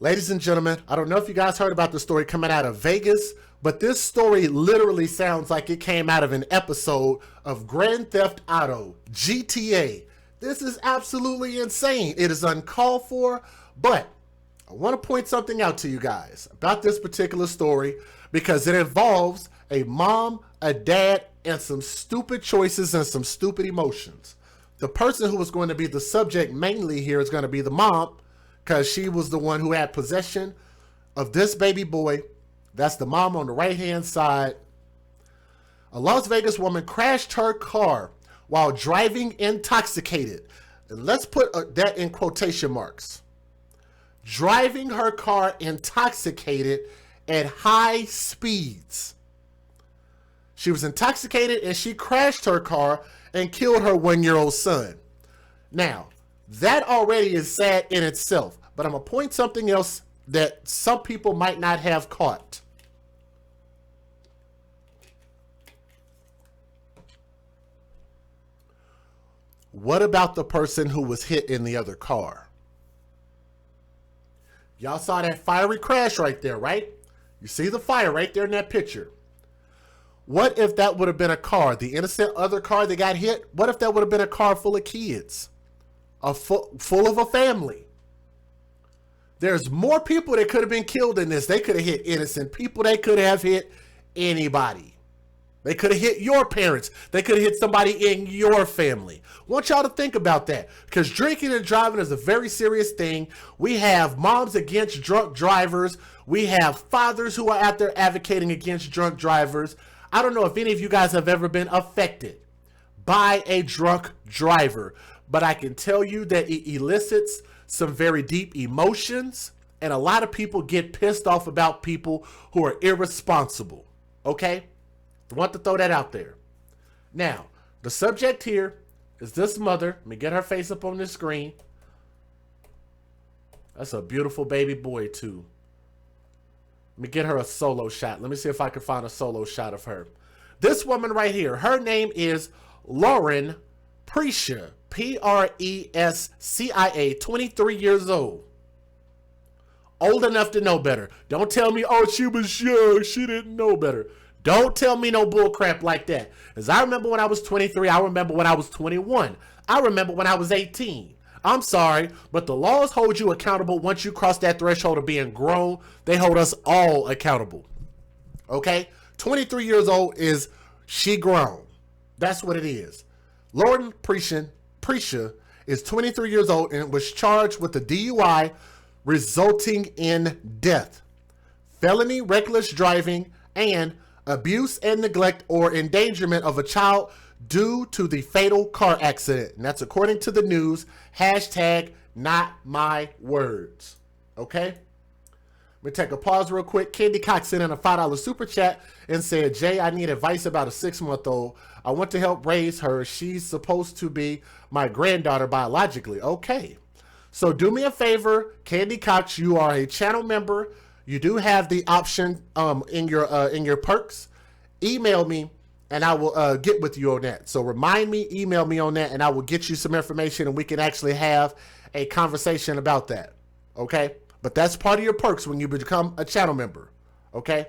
Ladies and gentlemen, I don't know if you guys heard about the story coming out of Vegas, but this story literally sounds like it came out of an episode of Grand Theft Auto, GTA. This is absolutely insane. It is uncalled for, but I want to point something out to you guys about this particular story because it involves a mom, a dad, and some stupid choices and some stupid emotions. The person who is going to be the subject mainly here is going to be the mom, because she was the one who had possession of this baby boy. That's the mom on the right-hand side. A Las Vegas woman crashed her car while driving intoxicated. And let's put that in quotation marks. Driving her car intoxicated at high speeds. She was intoxicated and she crashed her car and killed her 1-year-old son. Now, that already is sad in itself, but I'm going to point something else that some people might not have caught. What about the person who was hit in the other car? Y'all saw that fiery crash right there, right? You see the fire right there in that picture. What if that would have been a car, the innocent other car that got hit? What if that would have been a car full of kids? Full of a family. There's more people that could have been killed in this. They could have hit innocent people. They could have hit anybody. They could have hit your parents. They could have hit somebody in your family. I want y'all to think about that, because drinking and driving is a very serious thing. We have moms against drunk drivers. We have fathers who are out there advocating against drunk drivers. I don't know if any of you guys have ever been affected by a drunk driver, but I can tell you that it elicits some very deep emotions, and a lot of people get pissed off about people who are irresponsible. Okay? I want to throw that out there. Now, the subject here is this mother. Let me get her face up on the screen. That's a beautiful baby boy, too. Let me get her a solo shot. Let me see if I can find a solo shot of her. This woman right here, her name is Lauren Prescia. Prescia, 23 years old. Old enough to know better. Don't tell me, oh, she was young, she didn't know better. Don't tell me no bull crap like that. As I remember when I was 23, I remember when I was 21. I remember when I was 18. I'm sorry, but the laws hold you accountable once you cross that threshold of being grown. They hold us all accountable. Okay? 23 years old is she grown. That's what it is. Lauren Prescia is 23 years old and was charged with a DUI resulting in death, felony reckless driving, and abuse and neglect or endangerment of a child due to the fatal car accident. And that's according to the news. Hashtag not my words. Okay? Let me take a pause real quick. Candy Cox sent in a $5 super chat and said, Jay, I need advice about a 6-month-old. I want to help raise her. She's supposed to be my granddaughter biologically. Okay. So do me a favor, Candy Cox, you are a channel member. You do have the option in your perks. Email me and I will get with you on that. So remind me, email me on that, and I will get you some information and we can actually have a conversation about that. Okay? But that's part of your perks when you become a channel member. Okay?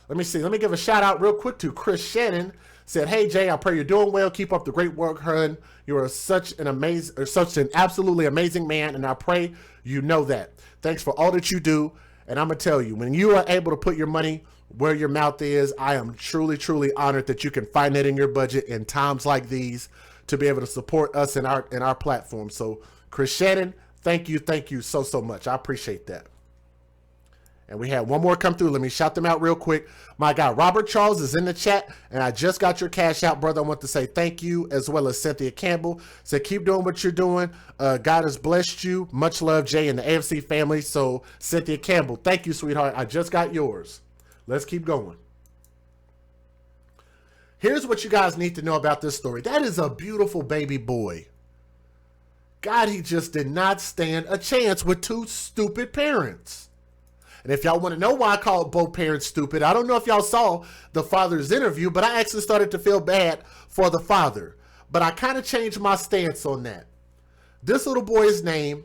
Let me see. Let me give a shout out real quick to Chris Shannon. Said, hey Jay, I pray you're doing well. Keep up the great work, hun. You are such an absolutely amazing man, and I pray you know that. Thanks for all that you do. And I'm gonna tell you, when you are able to put your money where your mouth is, I am truly, truly honored that you can find it in your budget in times like these to be able to support us in our platform. So, Chris Shannon, thank you so much. I appreciate that. And we had one more come through. Let me shout them out real quick. My guy, Robert Charles, is in the chat, and I just got your cash out, brother. I want to say thank you, as well as Cynthia Campbell. Said, keep doing what you're doing. God has blessed you. Much love, Jay, and the AFC family. So, Cynthia Campbell, thank you, sweetheart. I just got yours. Let's keep going. Here's what you guys need to know about this story. That is a beautiful baby boy. God, he just did not stand a chance with two stupid parents. And if y'all want to know why I called both parents stupid, I don't know if y'all saw the father's interview, but I actually started to feel bad for the father. But I kind of changed my stance on that. This little boy's name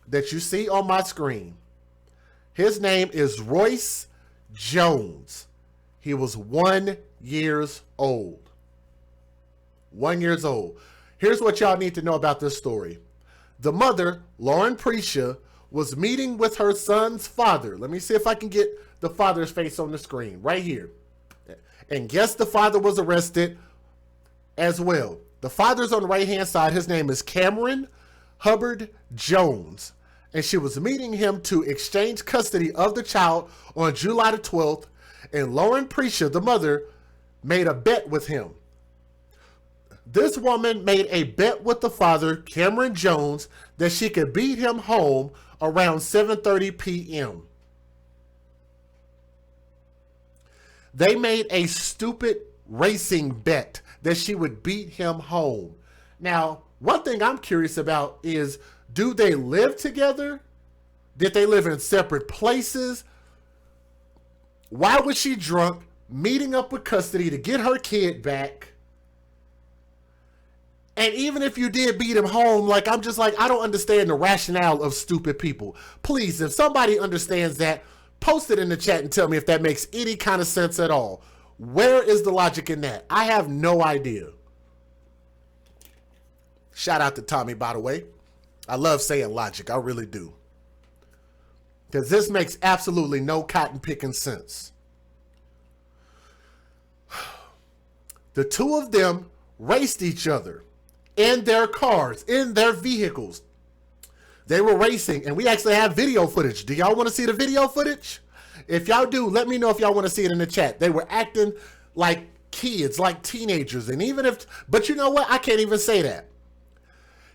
that you see on my screen His name is Royce Jones. He was 1 year old. 1 year old. Here's what y'all need to know about this story. The mother, Lauren Prescia, was meeting with her son's father. Let me see if I can get the father's face on the screen right here. And guess the father was arrested as well. The father's on the right-hand side. His name is Cameron Hubbard-Jones. And she was meeting him to exchange custody of the child on July the 12th. And Lauren Prescia, the mother, made a bet with him. This woman made a bet with the father, Cameron Jones, that she could beat him home around 7:30 p.m. They made a stupid racing bet that she would beat him home. Now, one thing I'm curious about is, do they live together? Did they live in separate places? Why was she drunk, meeting up with custody to get her kid back? And even if you did beat him home, like, I'm just like, I don't understand the rationale of stupid people. Please, if somebody understands that, post it in the chat and tell me if that makes any kind of sense at all. Where is the logic in that? I have no idea. Shout out to Tommy, by the way. I love saying logic. I really do. Because this makes absolutely no cotton picking sense. The two of them raced each other in their cars, in their vehicles. They were racing, and we actually have video footage. Do y'all want to see the video footage? If y'all do, let me know if y'all want to see it in the chat. They were acting like kids, like teenagers. And even if, but you know what? I can't even say that.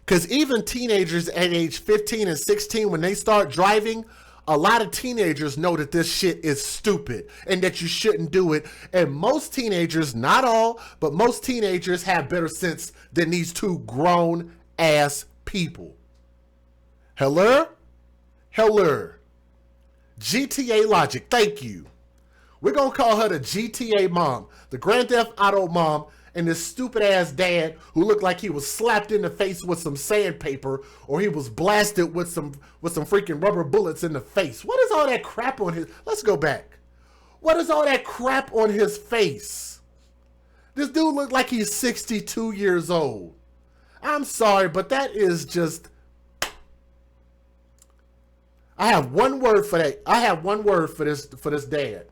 Because even teenagers at age 15 and 16, when they start driving, a lot of teenagers know that this shit is stupid and that you shouldn't do it. And most teenagers, not all, but most teenagers have better sense than these two grown ass people. Hello? Hello. GTA logic, thank you. We're going to call her the GTA mom, the Grand Theft Auto mom, and this stupid ass dad who looked like he was slapped in the face with some sandpaper, or he was blasted with some freaking rubber bullets in the face. What is all that crap on his, let's go back. What is all that crap on his face? This dude looked like he's 62 years old. I'm sorry, but that is just, I have one word for that. I have one word for this dad.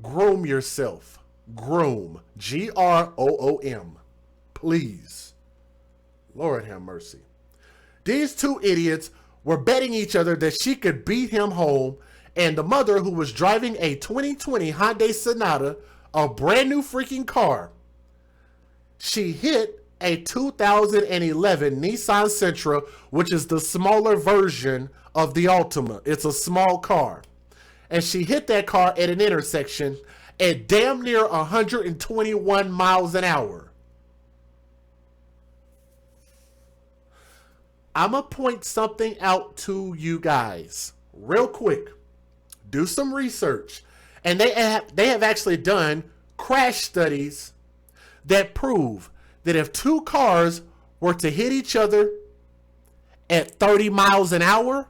Groom yourself. Groom. Groom. Please. Lord have mercy. These two idiots were betting each other that she could beat him home, and the mother, who was driving a 2020 Hyundai Sonata, a brand new freaking car, she hit a 2011 Nissan Sentra, which is the smaller version of the Altima. It's a small car. And she hit that car at an intersection at damn near 121 miles an hour. I'm going to point something out to you guys real quick. Do some research. And they have actually done crash studies that prove that if two cars were to hit each other at 30 miles an hour,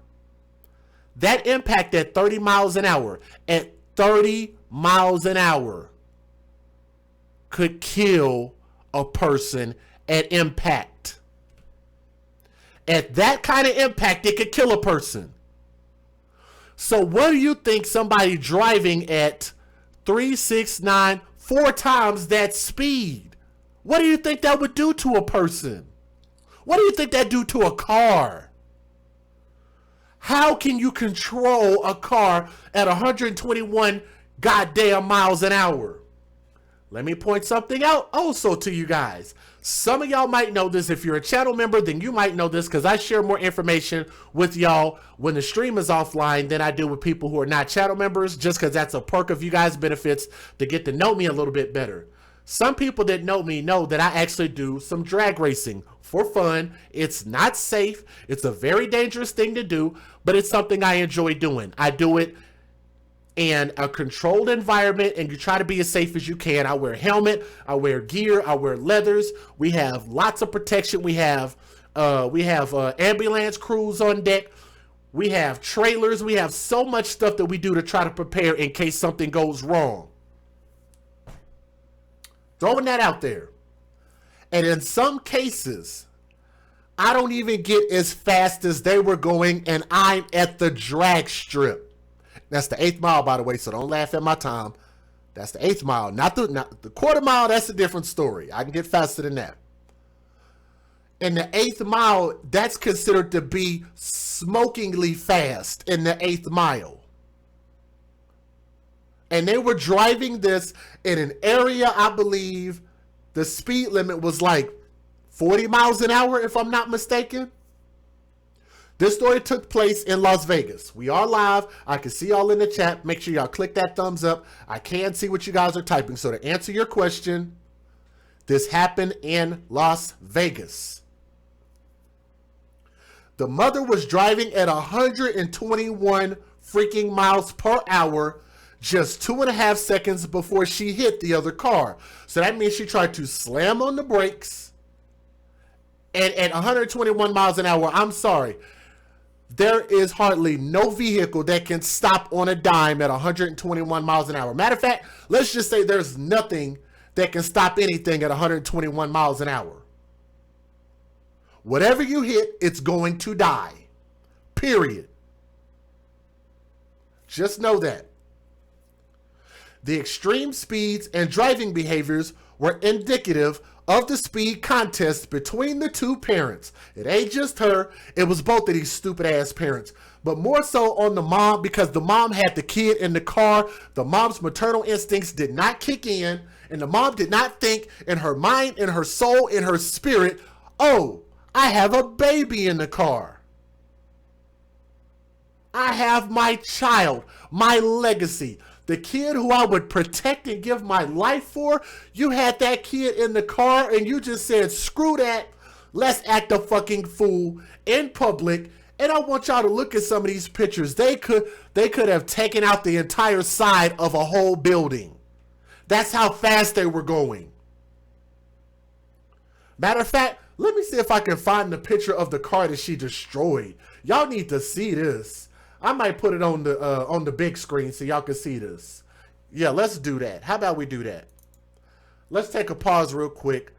that impact at 30 miles an hour, at 30 miles an hour, could kill a person at impact. At that kind of impact, it could kill a person. So what do you think somebody driving at 369, 4 times that speed, what do you think that would do to a person? What do you think that do to a car? How can you control a car at 121 goddamn miles an hour? Let me point something out also to you guys. Some of y'all might know this. If you're a channel member, then you might know this, because I share more information with y'all when the stream is offline than I do with people who are not channel members, just because that's a perk of you guys' benefits to get to know me a little bit better. Some people that know me know that I actually do some drag racing for fun. It's not safe. It's a very dangerous thing to do, but it's something I enjoy doing. I do it in a controlled environment, and you try to be as safe as you can. I wear a helmet, I wear gear, I wear leathers. We have lots of protection. We have ambulance crews on deck. We have trailers. We have so much stuff that we do to try to prepare in case something goes wrong. Throwing that out there. And in some cases, I don't even get as fast as they were going, and I'm at the drag strip. That's the 8th mile, by the way, so don't laugh at my time. That's the 8th mile, not the quarter mile. That's a different story. I can get faster than that. In the 8th mile, that's considered to be smokingly fast in the 8th mile. And they were driving this in an area, I believe the speed limit was like 40 miles an hour, if I'm not mistaken. This story took place in Las Vegas. We are live. I can see y'all in the chat. Make sure y'all click that thumbs up. I can see what you guys are typing. So to answer your question, this happened in Las Vegas. The mother was driving at 121 freaking miles per hour just 2.5 seconds before she hit the other car. So that means she tried to slam on the brakes. And at 121 miles an hour, I'm sorry, there is hardly no vehicle that can stop on a dime at 121 miles an hour. Matter of fact, let's just say there's nothing that can stop anything at 121 miles an hour. Whatever you hit, it's going to die. Period. Just know that. The extreme speeds and driving behaviors were indicative of the speed contest between the two parents. It ain't just her, it was both of these stupid ass parents. But more so on the mom, because the mom had the kid in the car. The mom's maternal instincts did not kick in, and the mom did not think in her mind, in her soul, in her spirit, oh, I have a baby in the car. I have my child, my legacy. The kid who I would protect and give my life for, you had that kid in the car and you just said, screw that. Let's act a fucking fool in public. And I want y'all to look at some of these pictures. They could have taken out the entire side of a whole building. That's how fast they were going. Matter of fact, let me see if I can find the picture of the car that she destroyed. Y'all need to see this. I might put it on the big screen so y'all can see this. Yeah, let's do that. How about we do that? Let's take a pause real quick.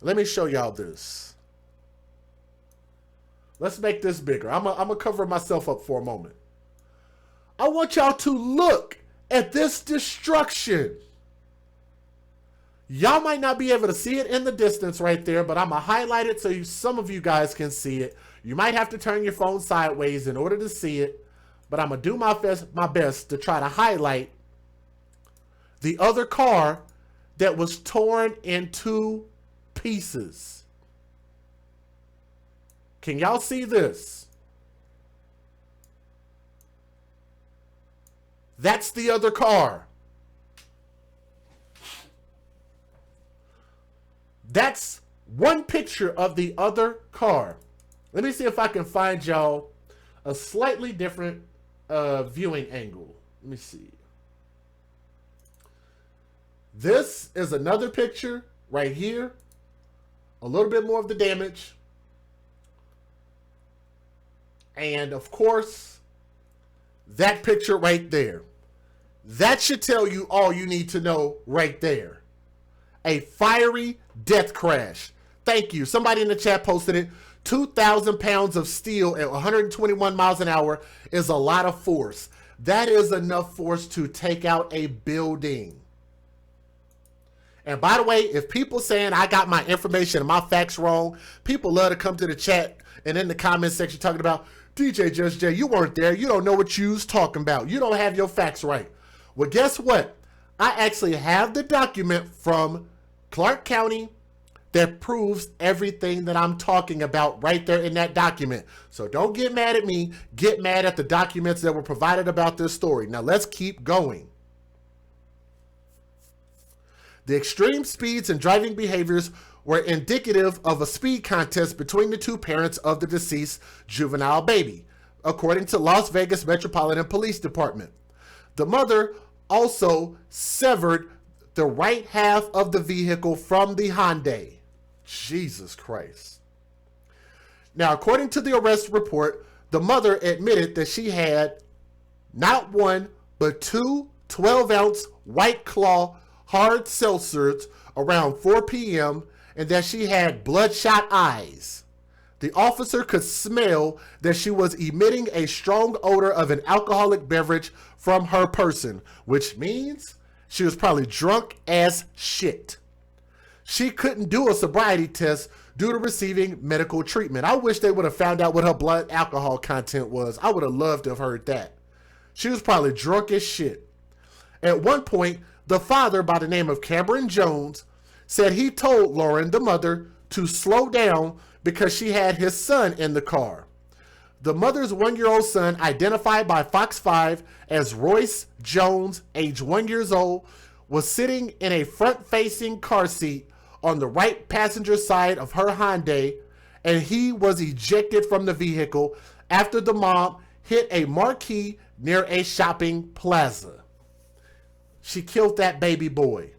Let me show y'all this. Let's make this bigger. I'm gonna cover myself up for a moment. I want y'all to look at this destruction. Y'all might not be able to see it in the distance right there, but I'm gonna highlight it so some of you guys can see it. You might have to turn your phone sideways in order to see it, but I'm going to do my best to try to highlight the other car that was torn in 2 pieces. Can y'all see this? That's the other car. That's one picture of the other car. Let me see if I can find y'all a slightly different viewing angle. Let me see. This is another picture right here. A little bit more of the damage. And of course, that picture right there. That should tell you all you need to know right there. A fiery death crash. Thank you. Somebody in the chat posted it. 2,000 pounds of steel at 121 miles an hour is a lot of force. That is enough force to take out a building. And by the way, if people saying I got my information and my facts wrong, people love to come to the chat and in the comment section talking about, DJ Just J, you weren't there. You don't know what you was talking about. You don't have your facts right. Well, guess what? I actually have the document from Clark County that proves everything that I'm talking about right there in that document. So don't get mad at me. Get mad at the documents that were provided about this story. Now let's keep going. The extreme speeds and driving behaviors were indicative of a speed contest between the 2 parents of the deceased juvenile baby, according to Las Vegas Metropolitan Police Department. The mother also severed the right half of the vehicle from the Hyundai. Jesus Christ. Now, according to the arrest report, the mother admitted that she had not one, but two 12-ounce White Claw hard seltzers around 4 p.m. and that she had bloodshot eyes. The officer could smell that she was emitting a strong odor of an alcoholic beverage from her person, which means she was probably drunk as shit. She couldn't do a sobriety test due to receiving medical treatment. I wish they would have found out what her blood alcohol content was. I would have loved to have heard that. She was probably drunk as shit. At one point, the father, by the name of Cameron Jones, said he told Lauren, the mother, to slow down because she had his son in the car. The mother's 1-year-old son, identified by Fox 5 as Royce Jones, age 1 year old, was sitting in a front-facing car seat on the right passenger side of her Hyundai, and he was ejected from the vehicle after the mom hit a marquee near a shopping plaza. She killed that baby boy.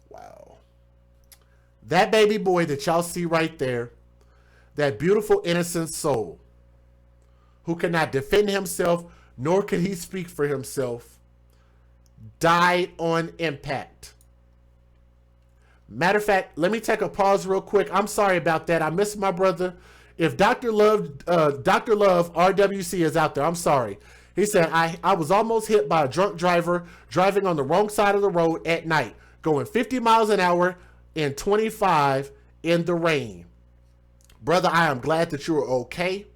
Wow. That baby boy that y'all see right there, that beautiful innocent soul, who cannot defend himself, nor could he speak for himself, died on impact. Matter of fact, let me take a pause real quick. I'm sorry about that. I missed my brother. If Dr. Love RWC is out there, I'm sorry. He said, I was almost hit by a drunk driver driving on the wrong side of the road at night, going 50 miles an hour and 25 in the rain. Brother, I am glad that you are okay.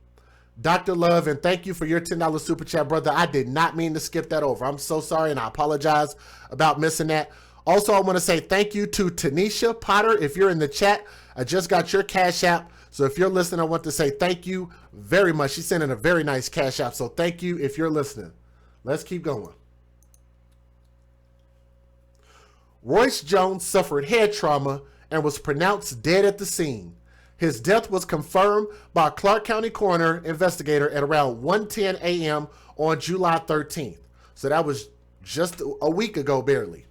Dr. Love, and thank you for your $10 super chat, brother. I did not mean to skip that over. I'm so sorry, and I apologize about missing that. Also, I want to say thank you to Tanisha Potter. If you're in the chat, I just got your Cash App. So if you're listening, I want to say thank you very much. She sent in a very nice Cash App. So thank you if you're listening. Let's keep going. Royce Jones suffered head trauma and was pronounced dead at the scene. His death was confirmed by a Clark County coroner investigator at around 1:10 a.m. on July 13th. So that was just a week ago, barely.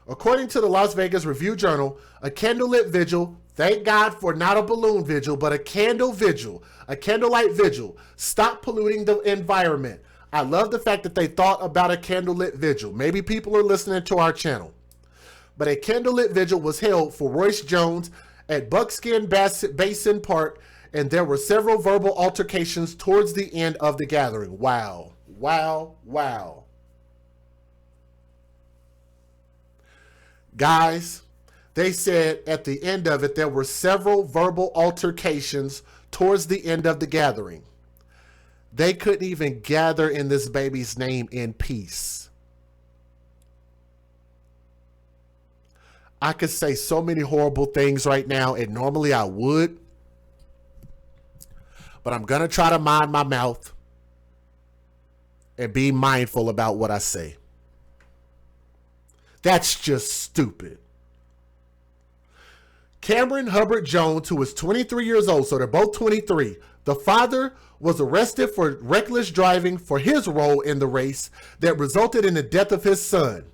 According to the Las Vegas Review-Journal, a candlelit vigil, thank God for not a balloon vigil, but a candle vigil, a candlelight vigil, stopped polluting the environment. I love the fact that they thought about a candlelit vigil. Maybe people are listening to our channel. But a candlelit vigil was held for Royce Jones at Buckskin Basin Park, and there were several verbal altercations towards the end of the gathering. Wow, wow, wow. Guys, they said at the end of it, there were several verbal altercations towards the end of the gathering. They couldn't even gather in this baby's name in peace. I could say so many horrible things right now, and normally I would. But I'm going to try to mind my mouth and be mindful about what I say. That's just stupid. Cameron Hubbard-Jones, who was 23 years old, so they're both 23. The father was arrested for reckless driving for his role in the race that resulted in the death of his son.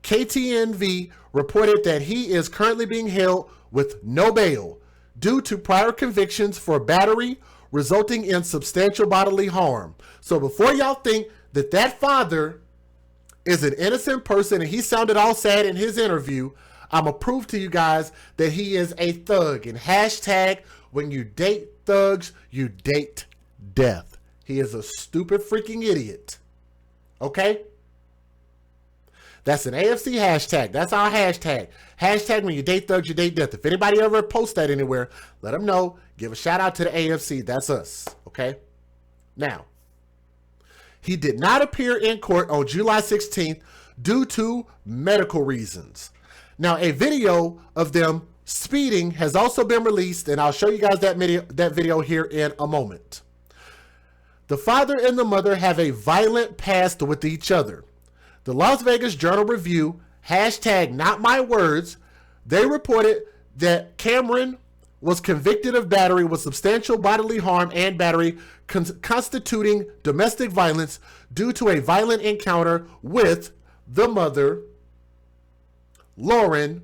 KTNV reported that he is currently being held with no bail due to prior convictions for battery resulting in substantial bodily harm. So before y'all think that that father is an innocent person and he sounded all sad in his interview, I'm going to prove to you guys that he is a thug. And hashtag, when you date thugs, you date death. He is a stupid freaking idiot. Okay? That's an AFC hashtag. That's our hashtag. Hashtag, when you date thugs, you date death. If anybody ever posts that anywhere, let them know. Give a shout out to the AFC. That's us. Okay? Now, he did not appear in court on July 16th due to medical reasons. Now, a video of them speeding has also been released, and I'll show you guys that video here in a moment. The father and the mother have a violent past with each other. The Las Vegas Journal-Review, hashtag not my words, they reported that Cameron was convicted of battery with substantial bodily harm and battery constituting domestic violence due to a violent encounter with the mother, Lauren,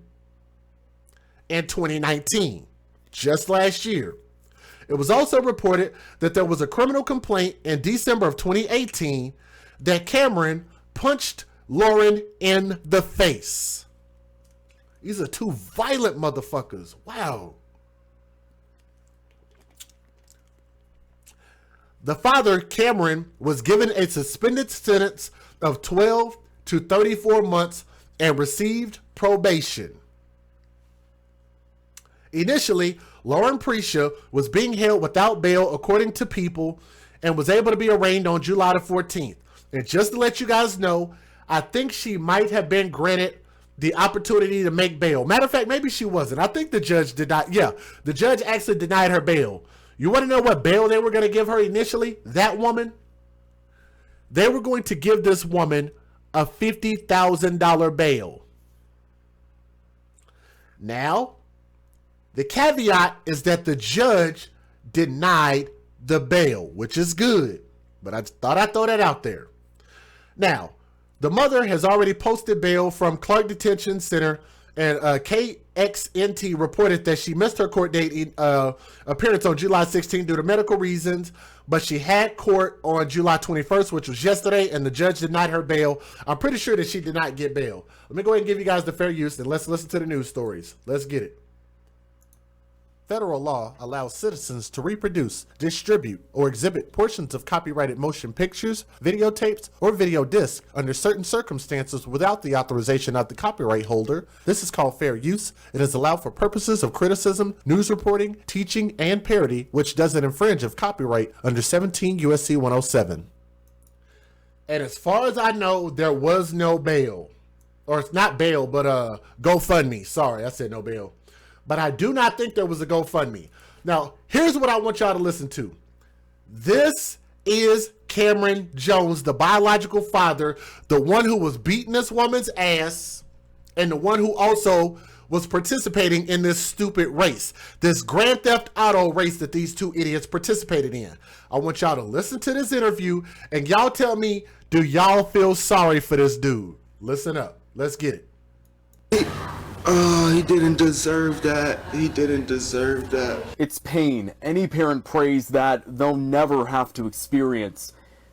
in 2019. just last year. It was also reported that there was a criminal complaint in December of 2018 that Cameron punched Lauren in the face. These are two violent motherfuckers. Wow. The father, Cameron, was given a suspended sentence of 12 to 34 months and received probation. Initially, Lauren Prescia was being held without bail, according to People, and was able to be arraigned on July the 14th. And just to let you guys know, I think she might have been granted the opportunity to make bail. Matter of fact, maybe she wasn't. I think the judge did not. Yeah, the judge actually denied her bail. You want to know what bail they were going to give her initially? That woman? They were going to give this woman a $50,000 bail. Now, the caveat is that the judge denied the bail, which is good. But I thought I'd throw that out there. Now, the mother has already posted bail from Clark Detention Center, and KXNT reported that she missed her court date appearance on July 16 due to medical reasons, but she had court on July 21st, which was yesterday, and the judge denied her bail. I'm pretty sure that she did not get bail. Let me go ahead and give you guys the fair use, and let's listen to the news stories. Let's get it. Federal law allows citizens to reproduce, distribute, or exhibit portions of copyrighted motion pictures, videotapes, or video discs under certain circumstances without the authorization of the copyright holder. This is called fair use. It is allowed for purposes of criticism, news reporting, teaching, and parody, which doesn't infringe of copyright under 17 U.S.C. 107. And as far as I know, there was no bail. Or it's not bail, but GoFundMe. Sorry, I said no bail. But I do not think there was a GoFundMe. Now, here's what I want y'all to listen to. This is Cameron Jones, the biological father, the one who was beating this woman's ass, and the one who also was participating in this stupid race, this Grand Theft Auto race that these two idiots participated in. I want y'all to listen to this interview, and y'all tell me, do y'all feel sorry for this dude? Listen up. Let's get it. Oh, he didn't deserve that. He didn't deserve that. It's pain any parent prays that they'll never have to experience.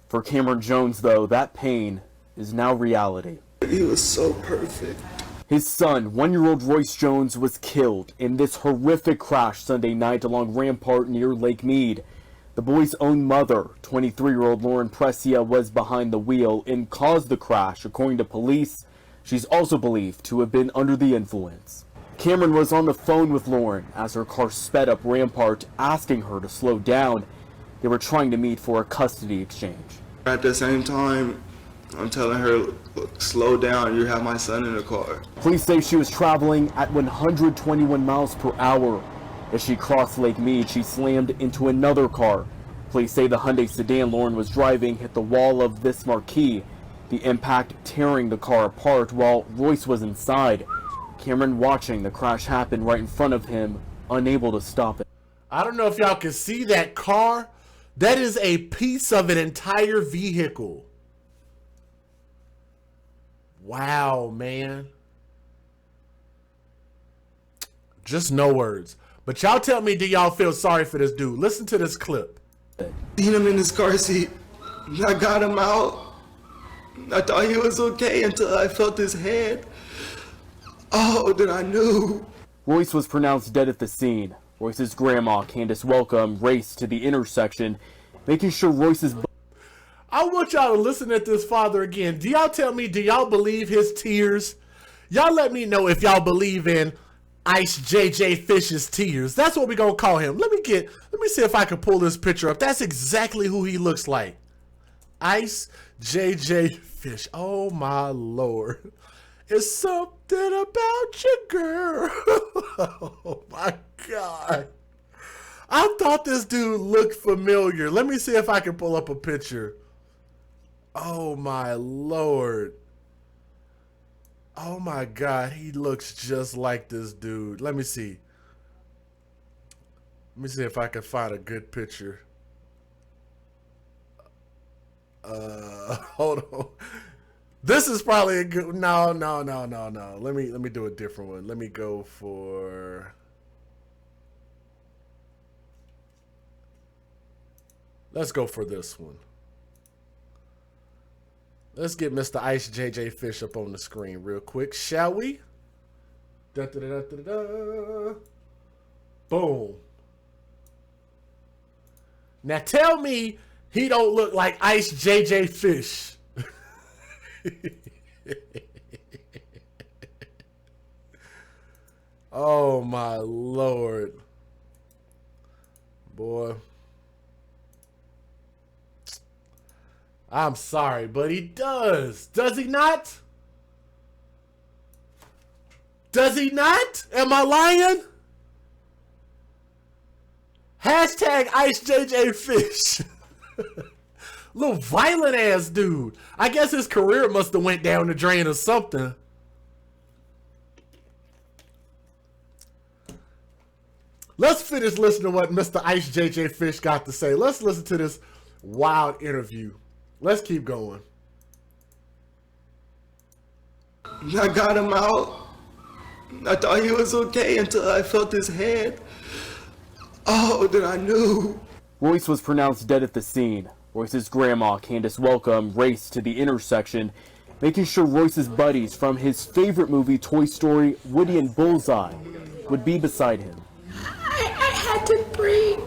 For Cameron Jones, though, that pain is now reality. He was so perfect. His son, 1-year-old Royce Jones, was killed in this horrific crash Sunday night along Rampart near Lake Mead. The boy's own mother, 23-year-old Lauren Prescia, was behind the wheel and caused the crash, according to police. She's also believed to have been under the influence. Cameron was on the phone with Lauren as her car sped up Rampart, asking her to slow down. They were trying to meet for a custody exchange. At the same time, I'm telling her, look, slow down, you have my son in the car. Police say she was traveling at 121 miles per hour. As she crossed Lake Mead, she slammed into another car. Police say the Hyundai sedan Lauren was driving hit the wall of this marquee, the impact tearing the car apart while Royce was inside. Cameron watching the crash happen right in front of him, unable to stop it. I don't know if y'all can see that car. That is a piece of an entire vehicle. Wow, man. Just no words. But y'all tell me, do y'all feel sorry for this dude? Listen to this clip. Seen him in his car seat. I got him out. I thought he was okay until I felt his head. Oh, then I knew. Royce was pronounced dead at the scene. Royce's grandma, Candace Welcome, raced to the intersection, making sure Royce's... I want y'all to listen at this father again. Do y'all tell me, do y'all believe his tears? Y'all let me know if y'all believe in Ice JJ Fish's tears. That's what we're going to call him. Let me see if I can pull this picture up. That's exactly who he looks like. Ice JJ Fish. Oh my Lord. It's something about you, girl. Oh my God. I thought this dude looked familiar. Let me see if I can pull up a picture. Oh my Lord. Oh my God. He looks just like this dude. Let me see. Let me see if I can find a good picture. Hold on. This is probably a good. No. Let me do a different one. Let me go for. Let's go for this one. Let's get Mr. Ice JJ Fish up on the screen real quick, shall we? Da, da, da, da, da, da. Boom. Now tell me he don't look like Ice JJ Fish. Oh my Lord. Boy. I'm sorry, but he does. Does he not? Does he not? Am I lying? Hashtag Ice JJ Fish. Little violent ass dude. I guess his career must have went down the drain or something. Let's finish listening to what Mr. Ice JJ Fish got to say. Let's listen to this wild interview. Let's keep going. I got him out. I thought he was okay until I felt his head. Oh, then I knew. Royce was pronounced dead at the scene. Royce's grandma, Candace Welcome, raced to the intersection, making sure Royce's buddies from his favorite movie, Toy Story, Woody and Bullseye, would be beside him. I had to bring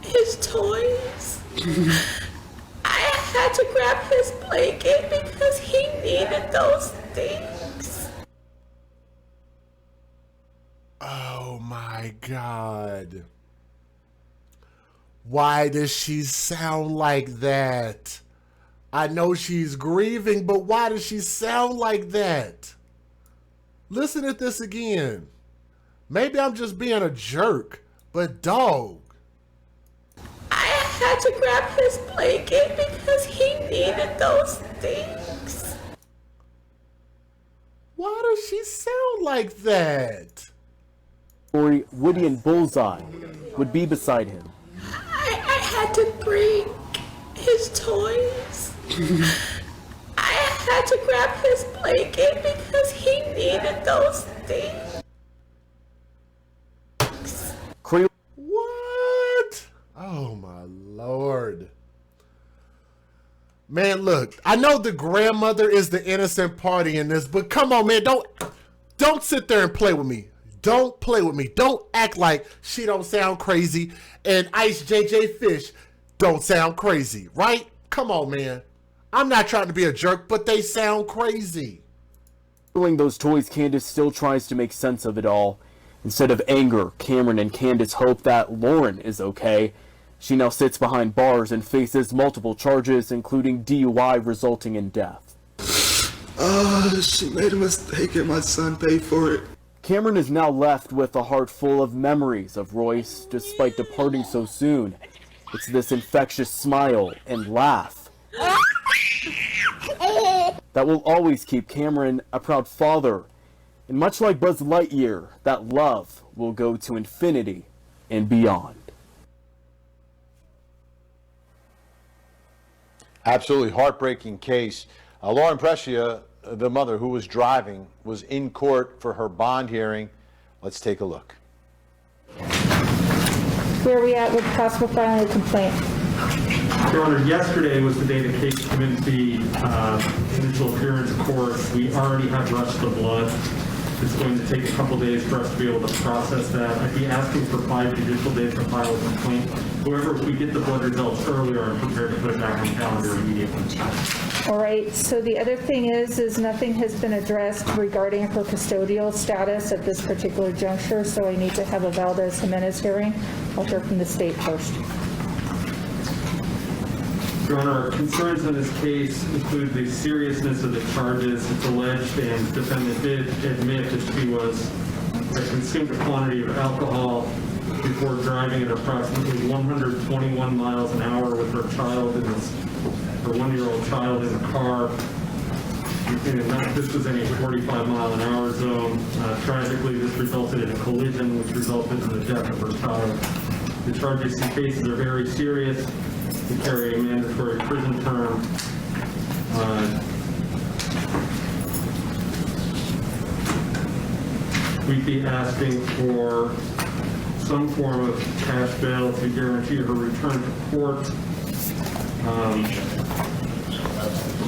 his toys. I had to grab his blanket because he needed those things. Oh my God. Why does she sound like that? I know she's grieving, but why does she sound like that? Listen to this again. Maybe I'm just being a jerk, but dog. I had to grab his blanket because he needed those things. Why does she sound like that? Story, Woody and Bullseye would be beside him. I had to bring his toys. I had to grab his blanket because he needed those things. What? Oh my Lord. Man, look, I know the grandmother is the innocent party in this, but come on, man, don't sit there and play with me. Don't play with me. Don't act like she don't sound crazy and Ice JJ Fish don't sound crazy, right? Come on, man. I'm not trying to be a jerk, but they sound crazy. Stealing those toys, Candace still tries to make sense of it all. Instead of anger, Cameron and Candace hope that Lauren is okay. She now sits behind bars and faces multiple charges, including DUI resulting in death. She made a mistake and my son paid for it. Cameron is now left with a heart full of memories of Royce, despite departing so soon. It's this infectious smile and laugh that will always keep Cameron a proud father. And much like Buzz Lightyear, that love will go to infinity and beyond. Absolutely heartbreaking case. Lauren Prescia, the mother who was driving, was in court for her bond hearing. Let's take a look. Where are we at with possible filing a complaint? Your Honor, yesterday was the day the case came into the initial appearance court. We already have rushed the blood. It's going to take a couple days for us to be able to process that. I'd be asking for 5 judicial days to file a complaint. However, if we get the blood results earlier, I'm prepared to put it back on calendar immediately. All right, so the other thing is nothing has been addressed regarding her custodial status at this particular juncture, so I need to have a Valdez Jimenez hearing. I'll hear from the state first. Your Honor, our concerns in this case include the seriousness of the charges. It's alleged, and the defendant did admit that she consumed a quantity of alcohol before driving at approximately 121 miles an hour with her child, her 1-year-old child in the car. And this was in a 45-mile-an-hour zone. Tragically, this resulted in a collision, which resulted in the death of her child. The charges and cases are very serious. We carry a mandatory prison term. We'd be asking for some form of cash bail to guarantee her return to court.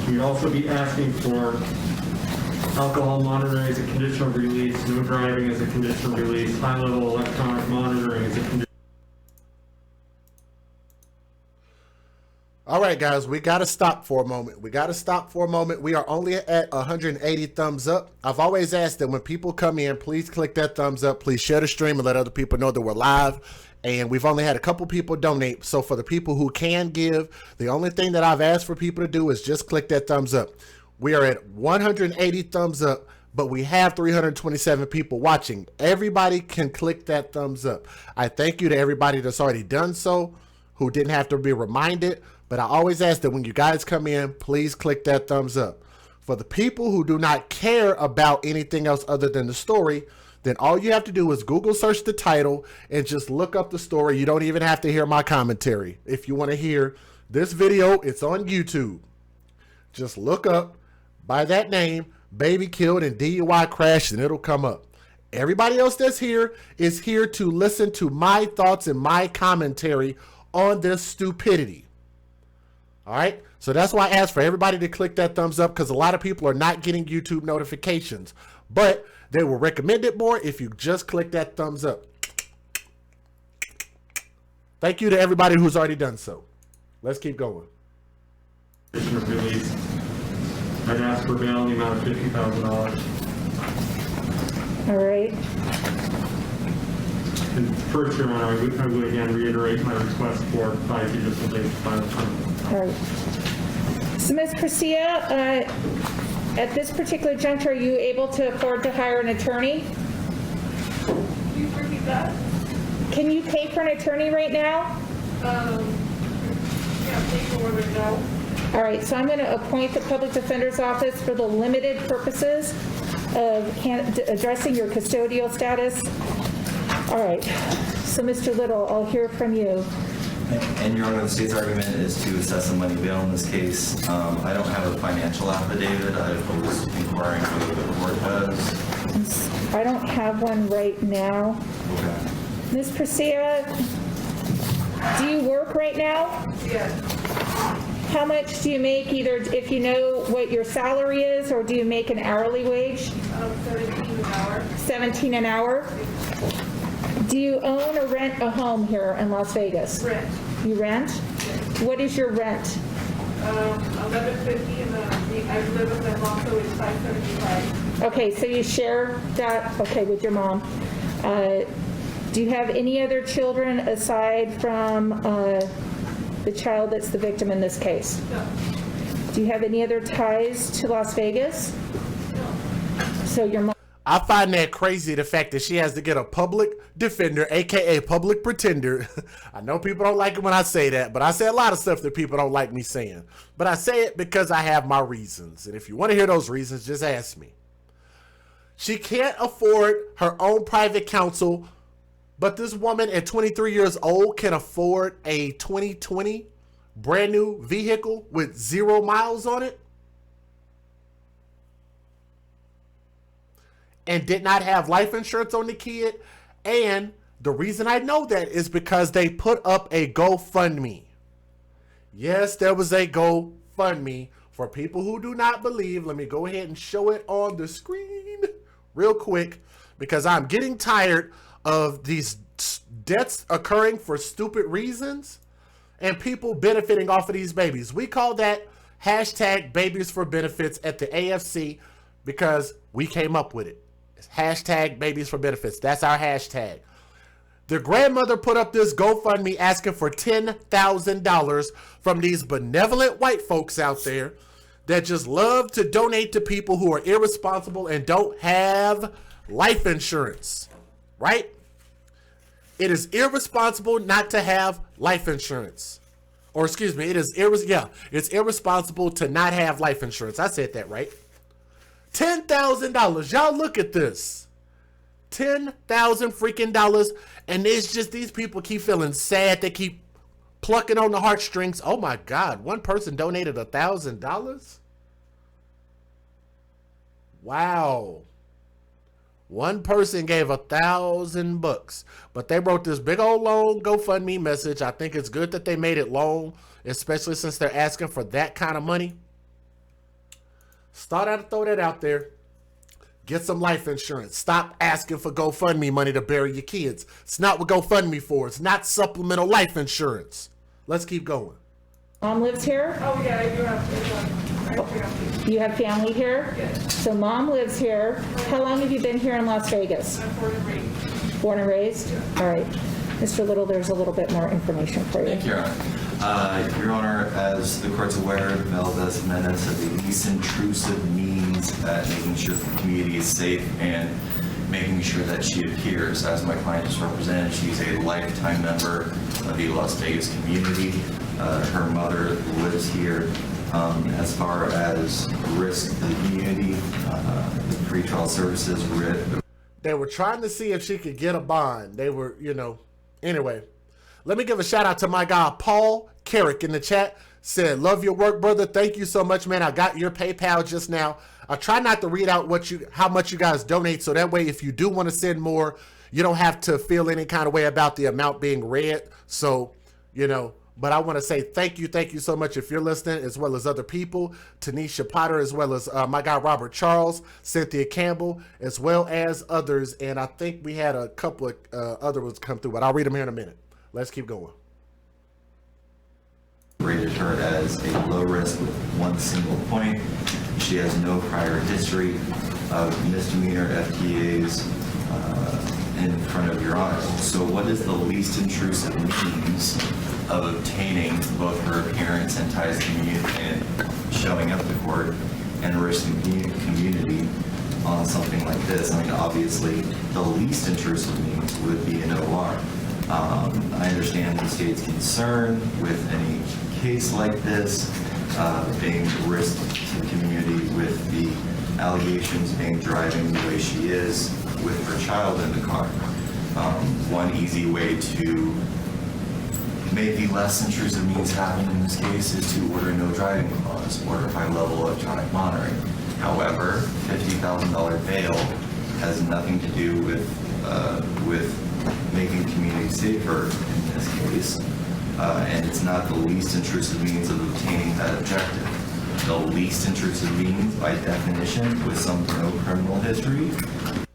We'd also be asking for alcohol monitoring as a condition of release, no driving as a condition of release, high-level electronic monitoring as a condition. All right, guys, we got to stop for a moment. We are only at 180 thumbs up. I've always asked that when people come in, please click that thumbs up. Please share the stream and let other people know that we're live. And we've only had a couple people donate. So for the people who can give, the only thing that I've asked for people to do is just click that thumbs up. We are at 180 thumbs up, but we have 327 people watching. Everybody can click that thumbs up. I thank you to everybody that's already done so, who didn't have to be reminded. But I always ask that when you guys come in, please click that thumbs up. For the people who do not care about anything else other than the story, then all you have to do is Google search the title and just look up the story. You don't even have to hear my commentary. If you want to hear this video, it's on YouTube. Just look up by that name, baby killed in DUI crash, and it'll come up. Everybody else that's here is here to listen to my thoughts and my commentary on this stupidity. All right, so that's why I asked for everybody to click that thumbs up, because a lot of people are not getting YouTube notifications, but they will recommend it more if you just click that thumbs up. Thank you to everybody who's already done so. Let's keep going. Release. I'd ask for bail in the amount of $50,000. All right. And first, Your Honor, I would again reiterate my request for 5 judicial days to file a permit. All right. So Ms. Prescia, at this particular juncture, are you able to afford to hire an attorney? Can you repeat that? Can you pay for an attorney right now? Yeah, pay for it now. All right, so I'm going to appoint the Public Defender's Office for the limited purposes of addressing your custodial status. All right, so Mr. Little, I'll hear from you. And Your Honor, the state's argument is to assess a money bail in this case. I don't have a financial affidavit. I was inquiring whether the court does. I don't have one right now. Okay. Ms. Prescia, do you work right now? Yes. How much do you make, either if you know what your salary is, or do you make an hourly wage? 17 an hour. 17 an hour? Do you own or rent a home here in Las Vegas? Rent. You rent? Yes. What is your rent? 1150 and I live with my mom, so it's 575. Okay, so you share that, okay, with your mom. Do you have any other children aside from the child that's the victim in this case? No. Do you have any other ties to Las Vegas? No. So your mom. I find that crazy, the fact that she has to get a public defender, aka public pretender. I know people don't like it when I say that, but I say a lot of stuff that people don't like me saying. But I say it because I have my reasons. And if you want to hear those reasons, just ask me. She can't afford her own private counsel, but this woman at 23 years old can afford a 2020 brand new vehicle with 0 miles on it, and did not have life insurance on the kid. And the reason I know that is because they put up a GoFundMe. Yes, there was a GoFundMe. For people who do not believe, let me go ahead and show it on the screen real quick, because I'm getting tired of these deaths occurring for stupid reasons and people benefiting off of these babies. We call that hashtag babies for benefits at the AFC because we came up with it. It's hashtag babies for benefits. That's our hashtag. The grandmother put up this GoFundMe asking for $10,000 from these benevolent white folks out there that just love to donate to people who are irresponsible and don't have life insurance, right? It is irresponsible not to have life insurance. Or excuse me, it's irresponsible to not have life insurance. I said that right. $10,000. Y'all look at this. $10,000 freaking dollars. And it's just these people keep feeling sad. They keep plucking on the heartstrings. Oh my God. One person donated $1,000. Wow. One person gave $1,000, but they wrote this big old long GoFundMe message. I think it's good that they made it long, especially since they're asking for that kind of money. Start out to throw that out there. Get some life insurance. Stop asking for GoFundMe money to bury your kids. It's not what GoFundMe for. It's not supplemental life insurance. Let's keep going. Mom lives here? Oh, yeah, I do have family. You have family here? Yes. So mom lives here. How long have you been here in Las Vegas? I'm born and raised. Born and raised? All right. Mr. Little, there's a little bit more information for you. Thank you, Your Honor. Your Honor, as the court's aware, Valdez Menace has the least intrusive means at making sure the community is safe and making sure that she appears. As my client just represented, she's a lifetime member of the Las Vegas community. Her mother lives here. As far as risk to the community, the pretrial services, They were trying to see if she could get a bond. They were, anyway. Let me give a shout out to my guy, Paul Carrick, in the chat. Said, love your work, brother. Thank you so much, man. I got your PayPal just now. I try not to read out how much you guys donate, so that way if you do want to send more, you don't have to feel any kind of way about the amount being read. So, but I want to say thank you so much if you're listening, as well as other people, Tanisha Potter, as well as my guy Robert Charles, Cynthia Campbell, as well as others. And I think we had a couple of other ones come through, but I'll read them here in a minute. Let's keep going. Rated her as a low risk with one single point. She has no prior history of misdemeanor FTAs in front of Your Honor. So what is the least intrusive means of obtaining both her appearance and ties to community and showing up to court and risking community on something like this? I mean, obviously, the least intrusive means would be an OR. I understand the state's concern with any case like this being risked to the community with the allegations being driving the way she is with her child in the car. One easy way to make the less intrusive means happen in this case is to order no driving clause, order high-level electronic monitoring. However, $50,000 bail has nothing to do with making community safer in this case, and it's not the least intrusive means of obtaining that objective. The least intrusive means, by definition, with some no criminal history.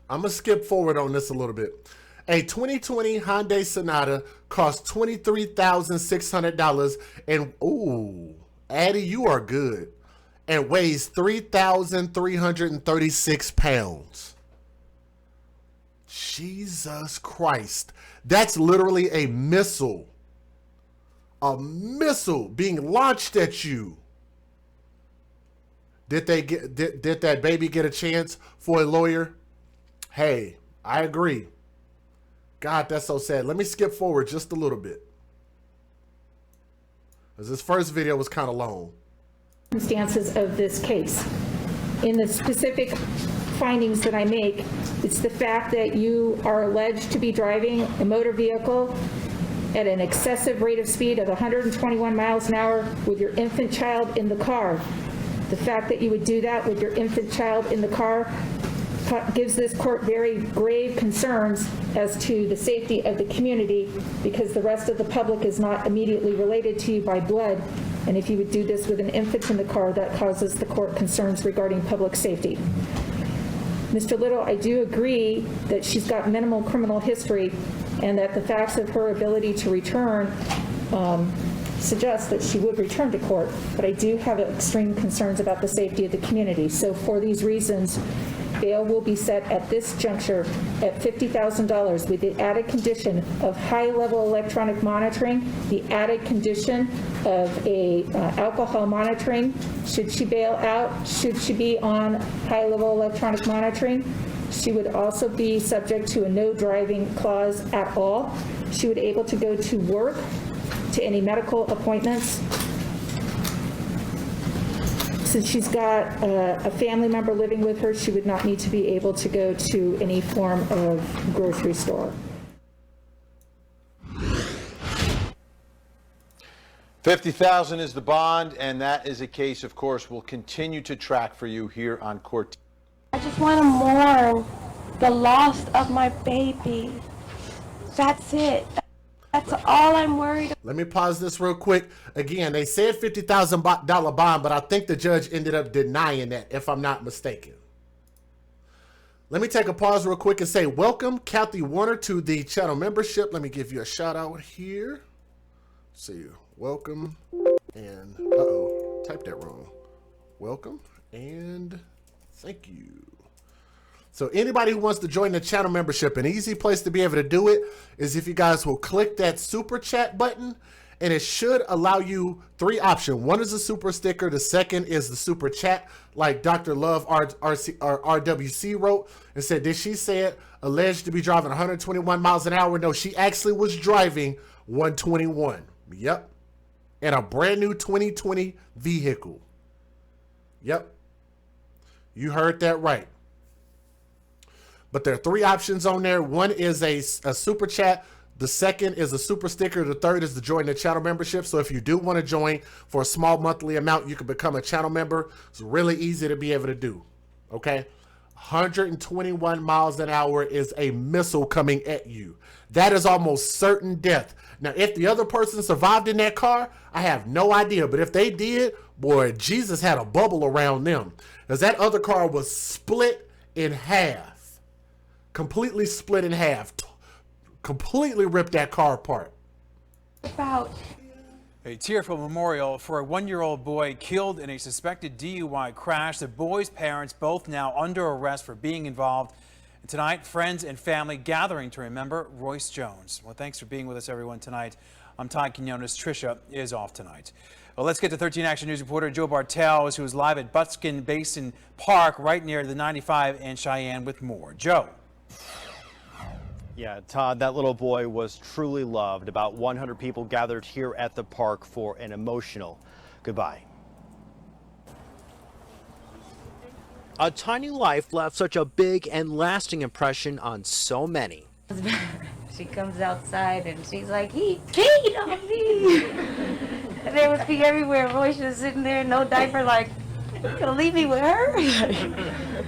I'm going to skip forward on this a little bit. A 2020 Hyundai Sonata cost $23,600 and, ooh, Addie, you are good, and weighs 3,336 pounds. Jesus Christ. That's literally a missile. A missile being launched at you. Did that baby get a chance for a lawyer? Hey, I agree. God, that's so sad. Let me skip forward just a little bit, because this first video was kind of long. Circumstances of this case. In the specific findings that I make, it's the fact that you are alleged to be driving a motor vehicle at an excessive rate of speed of 121 miles an hour with your infant child in the car. The fact that you would do that with your infant child in the car gives this court very grave concerns as to the safety of the community, because the rest of the public is not immediately related to you by blood. And if you would do this with an infant in the car, that causes the court concerns regarding public safety. Mr. Little, I do agree that she's got minimal criminal history and that the facts of her ability to return suggest that she would return to court, but I do have extreme concerns about the safety of the community. So for these reasons, bail will be set at this juncture at $50,000 with the added condition of high-level electronic monitoring, the added condition of a alcohol monitoring. Should she bail out, should she be on high-level electronic monitoring, she would also be subject to a no driving clause at all. She would be able to go to work, to any medical appointments. Since she's got a family member living with her, she would not need to be able to go to any form of grocery store. $50,000 is the bond, and that is a case, of course, we'll continue to track for you here on Court. I just want to mourn the loss of my baby. That's it. That's all I'm worried about. Let me pause this real quick. Again, they said $50,000 bond, but I think the judge ended up denying that, if I'm not mistaken. Let me take a pause real quick and say welcome, Kathy Warner, to the channel membership. Let me give you a shout out here. See you. Welcome and typed that wrong. Welcome and thank you. So anybody who wants to join the channel membership, an easy place to be able to do it is if you guys will click that super chat button, and it should allow you 3 options. One is a super sticker. The second is the super chat, like Dr. Love RWC wrote and said, did she say it alleged to be driving 121 miles an hour? No, she actually was driving 121. Yep. In a brand new 2020 vehicle. Yep. You heard that right. But there are 3 options on there. One is a super chat. The second is a super sticker. The third is to join the channel membership. So if you do want to join for a small monthly amount, you can become a channel member. It's really easy to be able to do. Okay. 121 miles an hour is a missile coming at you. That is almost certain death. Now, if the other person survived in that car, I have no idea. But if they did, boy, Jesus had a bubble around them. Because that other car was split in half. Completely split in half. Completely ripped that car apart. About A tearful memorial for a 1-year-old boy killed in a suspected DUI crash. The boy's parents both now under arrest for being involved. And tonight, friends and family gathering to remember Royce Jones. Well, thanks for being with us, everyone, tonight. I'm Todd Quinones. Tricia is off tonight. Well, let's get to 13 Action News reporter Joe Bartels, who is live at Buckskin Basin Park right near the 95 in Cheyenne with more. Joe. Yeah, Todd, that little boy was truly loved. About 100 people gathered here at the park for an emotional goodbye. A tiny life left such a big and lasting impression on so many. She comes outside and she's like, he peed on me. And there was pee everywhere. Royce was sitting there, no diaper, like, you gonna leave me with her?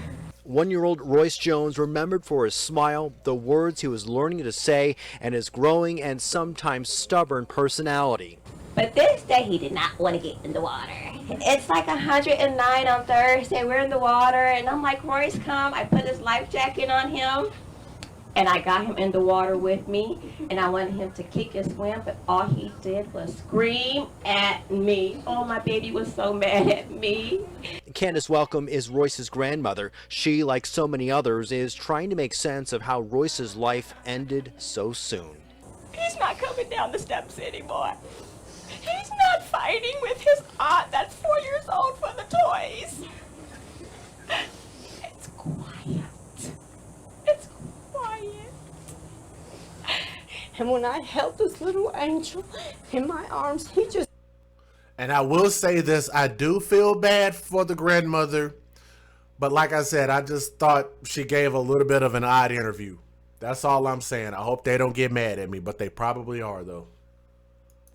1-year-old Royce Jones remembered for his smile, the words he was learning to say, and his growing and sometimes stubborn personality. But this day he did not want to get in the water. It's like 109 on Thursday. We're in the water and I'm like, Royce, come. I put his life jacket on him and I got him in the water with me and I wanted him to kick and swim, but all he did was scream at me. Oh, my baby was so mad at me. Candace Welcome is Royce's grandmother. She, like so many others, is trying to make sense of how Royce's life ended so soon. He's not coming down the steps anymore. He's not fighting with his aunt that's 4 years old for the toys. It's quiet. It's quiet. And when I held this little angel in my arms, he just... And I will say this, I do feel bad for the grandmother, but like I said, I just thought she gave a little bit of an odd interview. That's all I'm saying. I hope they don't get mad at me, but they probably are, though.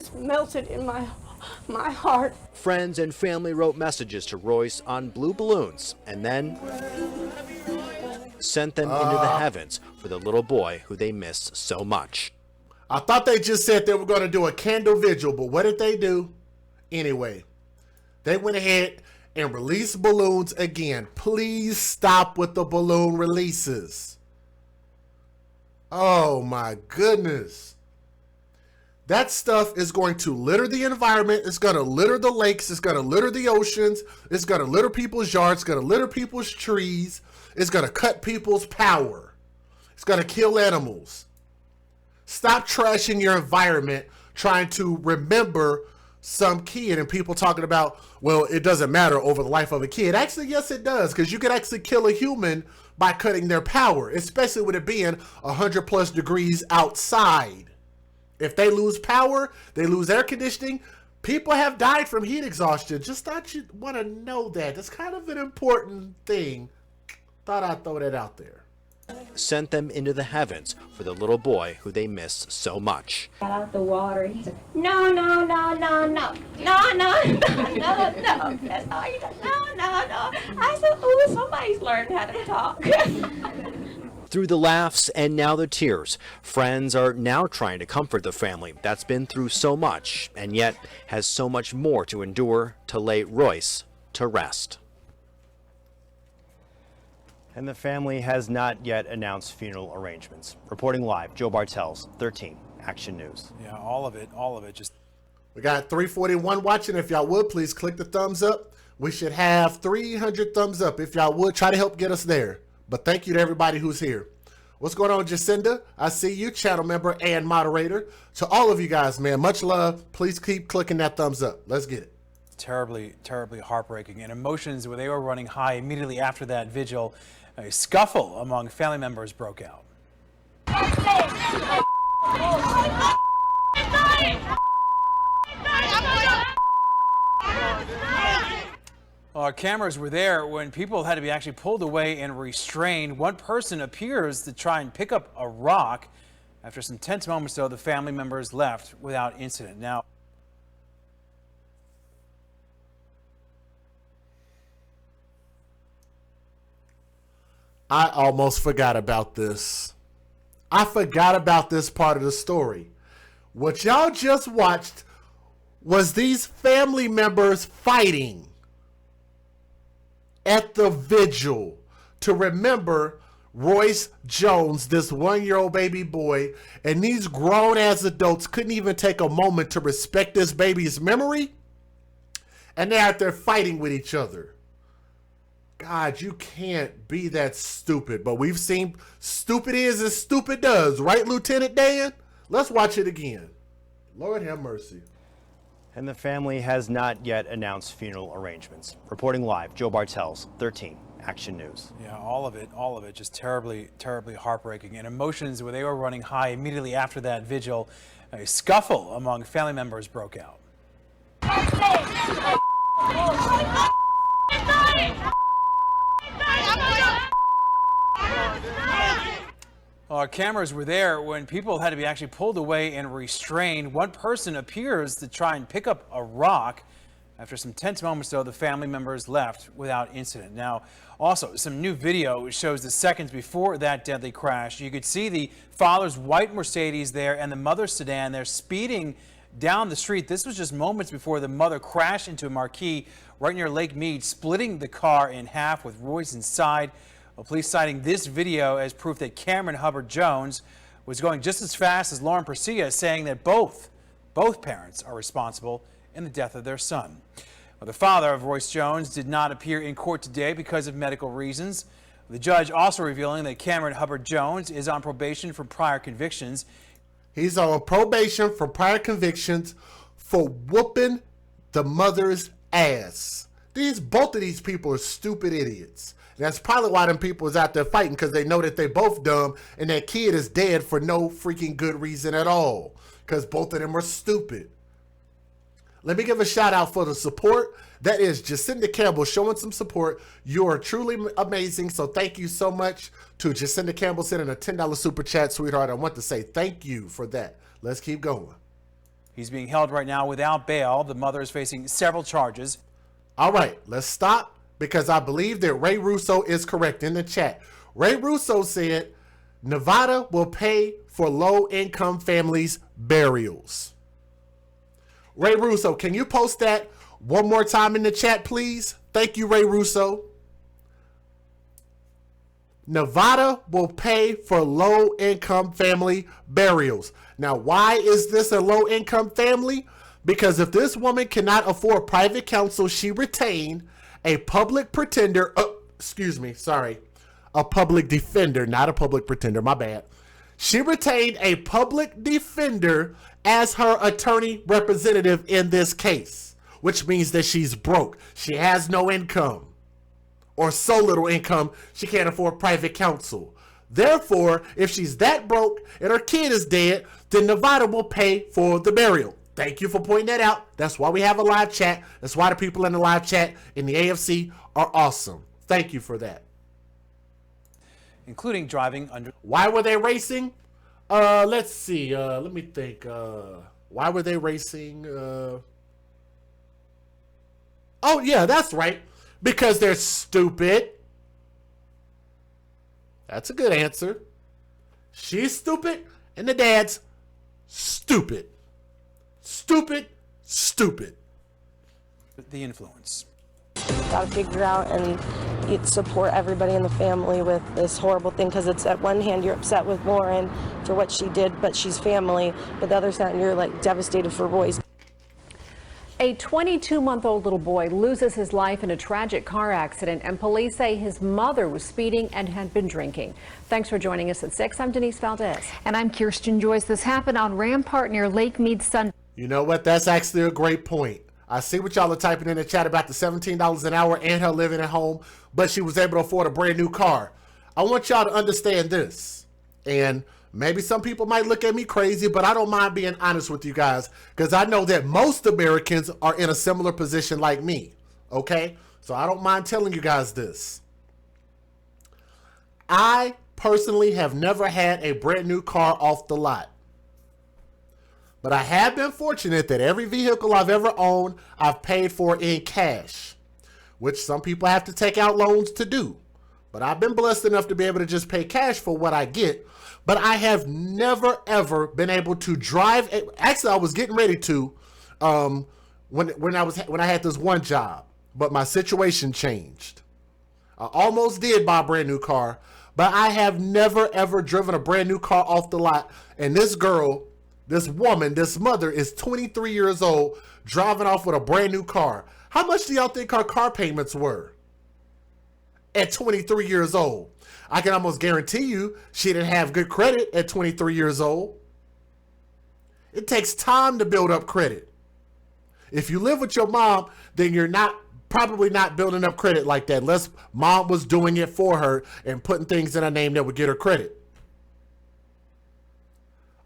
It's melted in my heart. Friends and family wrote messages to Royce on blue balloons and then sent them into the heavens for the little boy who they missed so much. I thought they just said they were going to do a candle vigil, but what did they do? Anyway, they went ahead and released balloons again. Please stop with the balloon releases. Oh my goodness. That stuff is going to litter the environment. It's going to litter the lakes. It's going to litter the oceans. It's going to litter people's yards. It's going to litter people's trees. It's going to cut people's power. It's going to kill animals. Stop trashing your environment trying to remember some kid and people talking about, well, it doesn't matter over the life of a kid. Actually, yes, it does, because you can actually kill a human by cutting their power, especially with it being 100+ degrees outside. If they lose power, they lose air conditioning. People have died from heat exhaustion. Just thought you'd want to know that. That's kind of an important thing. Thought I'd throw that out there. Sent them into the heavens for the little boy who they missed so much. Got out the water. He said, no, no, no, no, no, no, no, no, no, no. That's all he said. No, no, no. I said, ooh, somebody's learned how to talk. Through the laughs and now the tears, friends are now trying to comfort the family that's been through so much and yet has so much more to endure to lay Royce to rest. And the family has not yet announced funeral arrangements. Reporting live, Joe Bartels, 13 Action News. Yeah, all of it. Just We got 341 watching. If y'all would, please click the thumbs up. We should have 300 thumbs up. If y'all would, try to help get us there. But thank you to everybody who's here. What's going on, Jacinda? I see you, channel member and moderator. To all of you guys, man, much love. Please keep clicking that thumbs up. Let's get it. terribly heartbreaking. And emotions where they were running high immediately after that vigil. A scuffle among family members broke out. Our cameras were there when people had to be actually pulled away and restrained. One person appears to try and pick up a rock. After some tense moments, though, the family members left without incident. Now, I almost forgot about this. I forgot about this part of the story. What y'all just watched was these family members fighting at the vigil to remember Royce Jones, this 1-year-old baby boy, and these grown-ass adults couldn't even take a moment to respect this baby's memory, and they're out there fighting with each other. God, you can't be that stupid, but we've seen stupid is as stupid does, right, Lieutenant Dan? Let's watch it again. Lord have mercy. And the family has not yet announced funeral arrangements. Reporting live, Joe Bartels, 13 Action News. yeah, all of it, just terribly heartbreaking. And emotions where they were running high immediately after that vigil. A scuffle among family members broke out. Our cameras were there when people had to be actually pulled away and restrained. One person appears to try and pick up a rock. After some tense moments, though, the family members left without incident. Now, also, some new video shows the seconds before that deadly crash. You could see the father's white Mercedes there and the mother's sedan. They're speeding down the street. This was just moments before the mother crashed into a marquee right near Lake Mead, splitting the car in half with Royce inside. Well, police citing this video as proof that Cameron Hubbard-Jones was going just as fast as Lauren Prescia, saying that both parents are responsible in the death of their son. Well, the father of Royce Jones did not appear in court today because of medical reasons. The judge also revealing that Cameron Hubbard-Jones is on probation for prior convictions. He's on probation for prior convictions for whooping the mother's ass. Both of these people are stupid idiots. And that's probably why them people is out there fighting, because they know that they both dumb and that kid is dead for no freaking good reason at all. Because both of them are stupid. Let me give a shout out for the support. That is Jacinda Campbell showing some support. You are truly amazing. So thank you so much to Jacinda Campbell sending a $10 super chat, sweetheart. I want to say thank you for that. Let's keep going. He's being held right now without bail. The mother is facing several charges. All right, let's stop, because I believe that Ray Russo is correct in the chat. Ray Russo said Nevada will pay for low-income families' burials. Ray Russo, can you post that one more time in the chat, please? Thank you, Ray Russo. Nevada will pay for low-income family burials. Now, why is this a low-income family? Because if this woman cannot afford private counsel, she retained a public pretender, a public defender, not a public pretender, my bad. She retained a public defender as her attorney representative in this case, which means that she's broke. She has no income, or so little income, she can't afford private counsel. Therefore, if she's that broke and her kid is dead, then Nevada will pay for the burial. Thank you for pointing that out. That's why we have a live chat. That's why the people in the live chat in the AFC are awesome. Thank you for that. Including driving under. Why were they racing? Let's see. Let me think. Why were they racing? Oh, yeah, that's right. Because they're stupid. That's a good answer. She's stupid and the dad's stupid. Stupid, stupid. The influence. Got to figure out and support everybody in the family with this horrible thing, because it's at one hand you're upset with Lauren for what she did, but she's family, but the other side you're like devastated for Royce. A 22-month-old little boy loses his life in a tragic car accident, and police say his mother was speeding and had been drinking. Thanks for joining us at 6. I'm Denise Valdez. And I'm Kirsten Joyce. This happened on Rampart near Lake Mead Sunday. You know what? That's actually a great point. I see what y'all are typing in the chat about the $17 an hour and her living at home, but she was able to afford a brand new car. I want y'all to understand this. And maybe some people might look at me crazy, but I don't mind being honest with you guys, because I know that most Americans are in a similar position like me. Okay? So I don't mind telling you guys this. I personally have never had a brand new car off the lot. But I have been fortunate that every vehicle I've ever owned, I've paid for in cash, which some people have to take out loans to do. But I've been blessed enough to be able to just pay cash for what I get. But I have never, ever been able to drive. Actually, I was getting ready to when I had this one job, but my situation changed. I almost did buy a brand new car, but I have never, ever driven a brand new car off the lot. And this girl, this woman, this mother is 23 years old, driving off with a brand new car. How much do y'all think her car payments were at 23 years old? I can almost guarantee you she didn't have good credit at 23 years old. It takes time to build up credit. If you live with your mom, then you're probably not building up credit like that, unless mom was doing it for her and putting things in her name that would get her credit.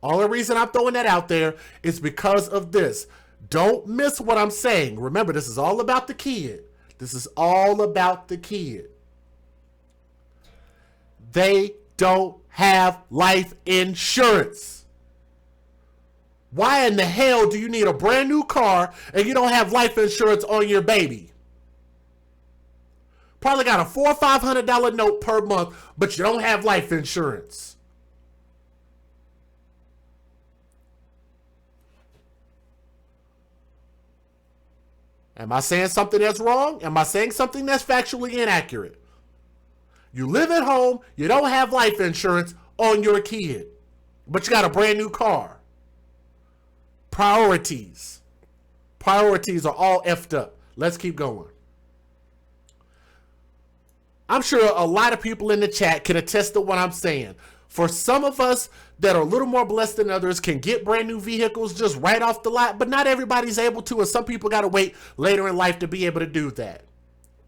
Only reason I'm throwing that out there is because of this. Don't miss what I'm saying. Remember, this is all about the kid. This is all about the kid. They don't have life insurance. Why in the hell do you need a brand new car and you don't have life insurance on your baby? Probably got a $400 or $500 note per month, but you don't have life insurance. Am I saying something that's wrong? Am I saying something that's factually inaccurate? You live at home, you don't have life insurance on your kid, but you got a brand new car. Priorities. Priorities are all effed up. Let's keep going. I'm sure a lot of people in the chat can attest to what I'm saying. For some of us that are a little more blessed than others can get brand new vehicles just right off the lot, but not everybody's able to, and some people got to wait later in life to be able to do that.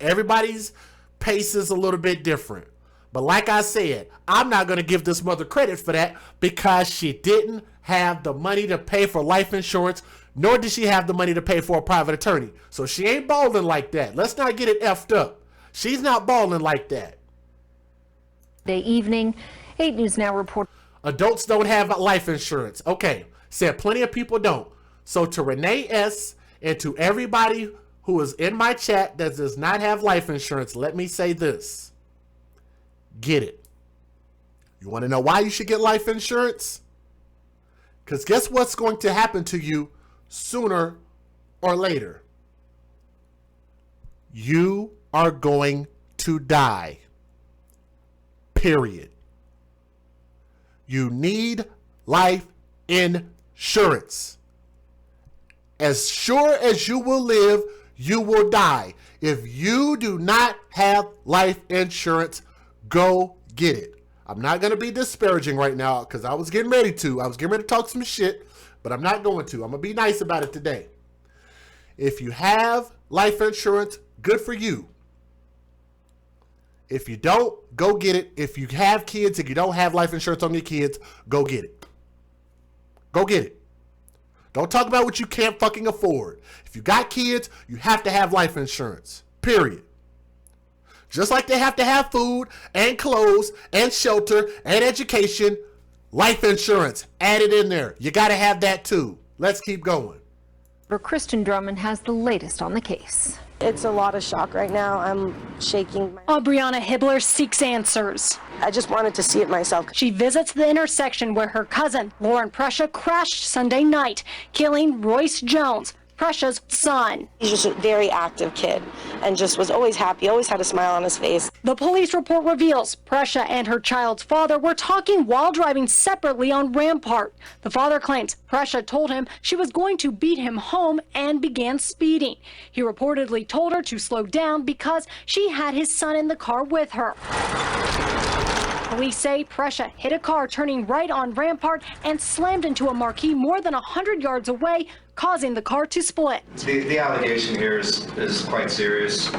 Everybody's pace is a little bit different. But like I said, I'm not going to give this mother credit for that because she didn't have the money to pay for life insurance, nor did she have the money to pay for a private attorney. So she ain't balling like that. Let's not get it effed up. She's not balling like that. Evening, 8 News Now report. Adults don't have life insurance. Okay, said plenty of people don't. So to Renee S. and to everybody who is in my chat that does not have life insurance, let me say this. Get it. You want to know why you should get life insurance? Because guess what's going to happen to you sooner or later? You are going to die. Period. You need life insurance. As sure as you will live, you will die. If you do not have life insurance, go get it. I'm not going to be disparaging right now because I was getting ready to. I was getting ready to talk some shit, but I'm not going to. I'm going to be nice about it today. If you have life insurance, good for you. If you don't, go get it. If you have kids and you don't have life insurance on your kids, go get it. Go get it. Don't talk about what you can't fucking afford. If you got kids, you have to have life insurance. Period. Just like they have to have food and clothes and shelter and education, life insurance added in there. You got to have that too. Let's keep going. Kristen Drummond has the latest on the case. It's a lot of shock right now. I'm shaking. Aubriana Hibbler seeks answers. I just wanted to see it myself. She visits the intersection where her cousin, Lauren Prescia, crashed Sunday night, killing Royce Jones, Prescia's son. He's just a very active kid and just was always happy, always had a smile on his face. The police report reveals Prescia and her child's father were talking while driving separately on Rampart. The father claims Prescia told him she was going to beat him home and began speeding. He reportedly told her to slow down because she had his son in the car with her. Police say Prescia hit a car turning right on Rampart and slammed into a marquee more than 100 yards away, causing the car to split. The allegation here is quite serious,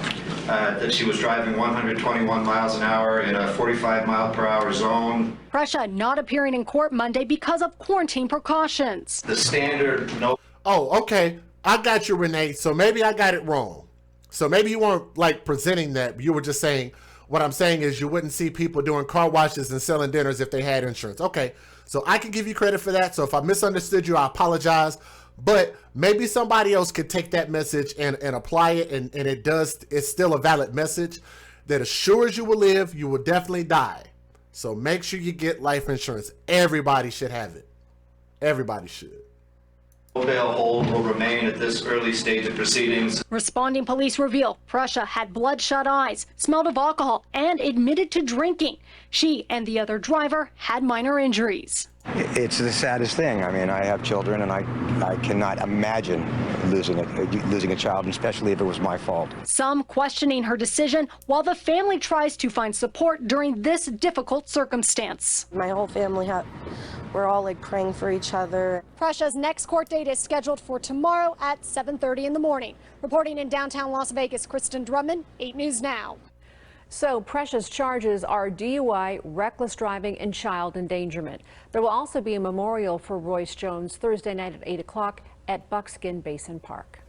that she was driving 121 miles an hour in a 45 mile per hour zone. Prescia not appearing in court Monday because of quarantine precautions. The standard no. Oh, okay. I got you, Renee. So maybe I got it wrong. So maybe you weren't like presenting that. You were just saying, what I'm saying is you wouldn't see people doing car washes and selling dinners if they had insurance. Okay. So I can give you credit for that. So if I misunderstood you, I apologize. But maybe somebody else could take that message and apply it, and it's still a valid message that as sure as you will live, you will definitely die. So make sure you get life insurance. Everybody should have it. Everybody should. No bail hold will remain at this early stage of proceedings. Responding police reveal Prescia had bloodshot eyes, smelled of alcohol, and admitted to drinking. She and the other driver had minor injuries. It's the saddest thing. I mean, I have children, and I cannot imagine losing a child, especially if it was my fault. Some questioning her decision, while the family tries to find support during this difficult circumstance. My whole family, we're all like praying for each other. Prescia's next court date is scheduled for tomorrow at 7:30 in the morning. Reporting in downtown Las Vegas, Kristen Drummond, 8 News Now. So Prescia's charges are DUI, reckless driving, and child endangerment. There will also be a memorial for Royce Jones Thursday night at 8 o'clock at Buckskin Basin Park.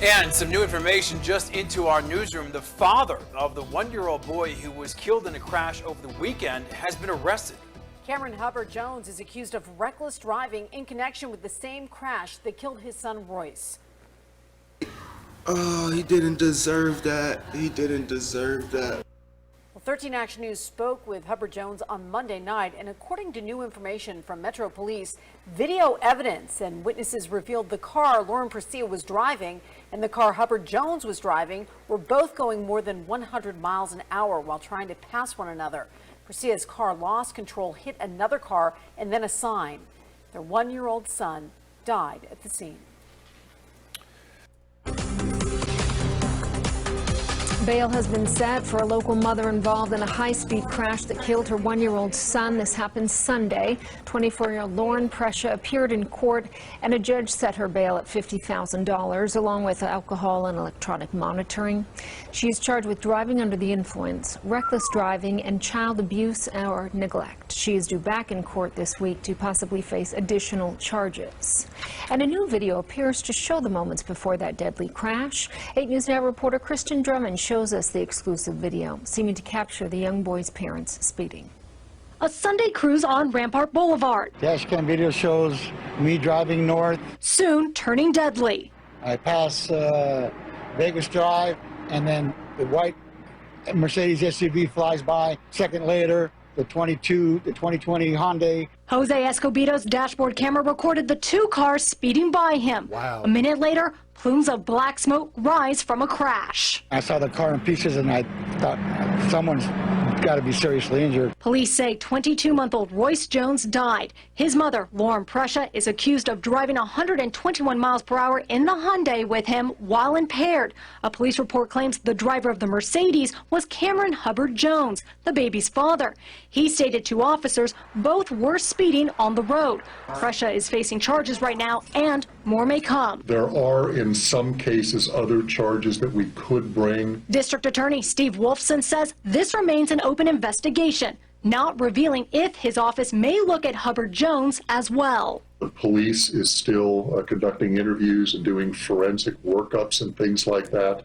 And some new information just into our newsroom. The father of the one-year-old boy who was killed in a crash over the weekend has been arrested. Cameron Hubbard-Jones is accused of reckless driving in connection with the same crash that killed his son Royce. Oh, he didn't deserve that. He didn't deserve that. Well, 13 Action News spoke with Hubbard-Jones on Monday night, and according to new information from Metro Police, video evidence and witnesses revealed the car Lauren Prescia was driving and the car Hubbard-Jones was driving were both going more than 100 miles an hour while trying to pass one another. Prescia's car lost control, hit another car, and then a sign. Their one-year-old son died at the scene. Bail has been set for a local mother involved in a high-speed crash that killed her one-year-old son. This happened Sunday. 24-year-old Lauren Prescia appeared in court, and a judge set her bail at $50,000, along with alcohol and electronic monitoring. She is charged with driving under the influence, reckless driving, and child abuse or neglect. She is due back in court this week to possibly face additional charges. And a new video appears to show the moments before that deadly crash. 8 News Now reporter Kristen Drummond shows us the exclusive video, seeming to capture the young boy's parents speeding. A Sunday cruise on Rampart Boulevard. Dashcam video shows me driving north. Soon turning deadly. I pass Vegas Drive, and then the white Mercedes SUV flies by. Second later, the 2020 Hyundai. Jose Escobedo's dashboard camera recorded the two cars speeding by him. Wow. A minute later, plumes of black smoke rise from a crash. I saw the car in pieces, and I thought someone's got to be seriously injured. Police say 22-month-old Royce Jones died. His mother, Lauren Prescia, is accused of driving 121 miles per hour in the Hyundai with him while impaired. A police report claims the driver of the Mercedes was Cameron Hubbard-Jones, the baby's father. He stated to officers both were speeding on the road. Prescia is facing charges right now, and more may come. There are, in some cases, other charges that we could bring. District Attorney Steve Wolfson says this remains an open investigation, not revealing if his office may look at Hubbard-Jones as well. The police is still conducting interviews and doing forensic workups and things like that.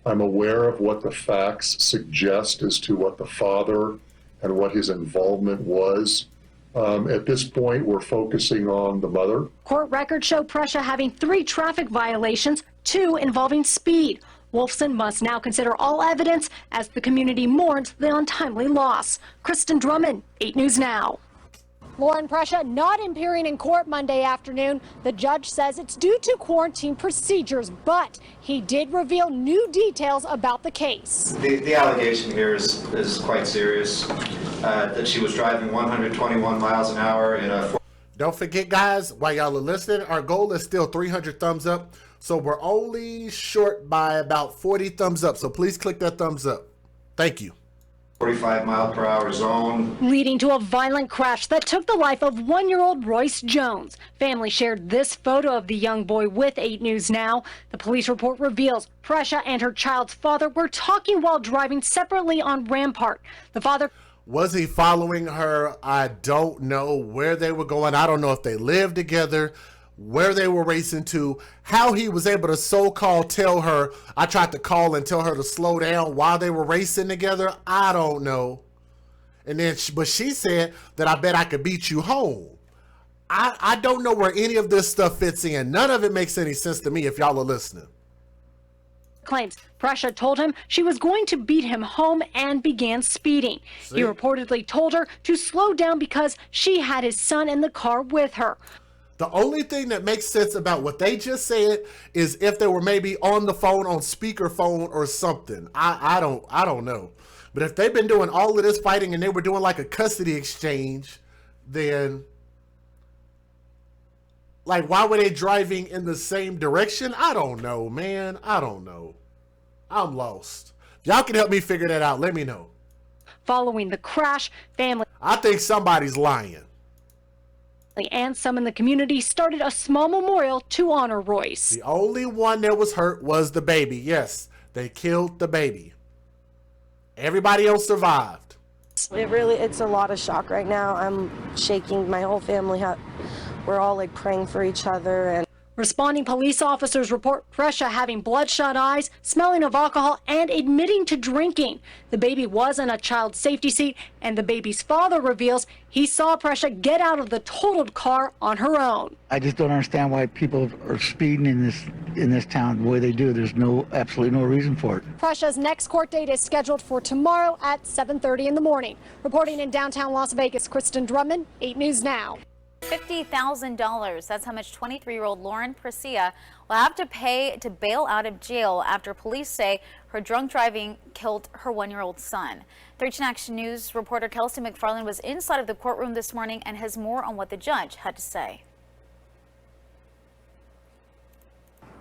I'm aware of what the facts suggest as to what the father and what his involvement was. At this point, we're focusing on the mother. Court records show Prescia having 3 traffic violations, 2 involving speed. Wolfson must now consider all evidence as the community mourns the untimely loss. Kristen Drummond, 8 News Now. Lauren Prescia not appearing in court Monday afternoon. The judge says it's due to quarantine procedures, but he did reveal new details about the case. The allegation here is quite serious, that she was driving 121 miles an hour in a... Don't forget, guys, while y'all are listening, our goal is still 300 thumbs up. So we're only short by about 40 thumbs up. So please click that thumbs up. Thank you. 45-mile-per-hour zone. Leading to a violent crash that took the life of 1-year-old Royce Jones. Family shared this photo of the young boy with 8 News Now. The police report reveals Prescia and her child's father were talking while driving separately on Rampart. The father... Was he following her? I don't know where they were going. I don't know if they lived together, where they were racing to, how he was able to so-called tell her, I tried to call and tell her to slow down while they were racing together. I don't know. And then, but she said that I bet I could beat you home. I don't know where any of this stuff fits in. None of it makes any sense to me if y'all are listening. Claims Prescia told him she was going to beat him home and began speeding. He reportedly told her to slow down because she had his son in the car with her. The only thing that makes sense about what they just said is if they were maybe on the phone, on speakerphone or something. I don't know. But if they've been doing all of this fighting and they were doing like a custody exchange, then like why were they driving in the same direction? I don't know, man. I don't know. I'm lost. Y'all can help me figure that out. Let me know. Following the crash, family... I think somebody's lying. And some in the community started a small memorial to honor Royce. The only one that was hurt was the baby. Yes, they killed the baby. Everybody else survived. It's a lot of shock right now. I'm shaking. My whole family, we're all like praying for each other. And responding police officers report Prescia having bloodshot eyes, smelling of alcohol, and admitting to drinking. The baby was in a child safety seat, and the baby's father reveals he saw Prescia get out of the totaled car on her own. I just don't understand why people are speeding in this town the way they do. There's absolutely no reason for it. Prescia's next court date is scheduled for tomorrow at 7:30 in the morning. Reporting in downtown Las Vegas, Kristen Drummond, 8 News Now. $50,000. That's how much 23-year-old Lauren Prescia will have to pay to bail out of jail after police say her drunk driving killed her 1-year-old son. 13 Action News reporter Kelsey McFarland was inside of the courtroom this morning and has more on what the judge had to say.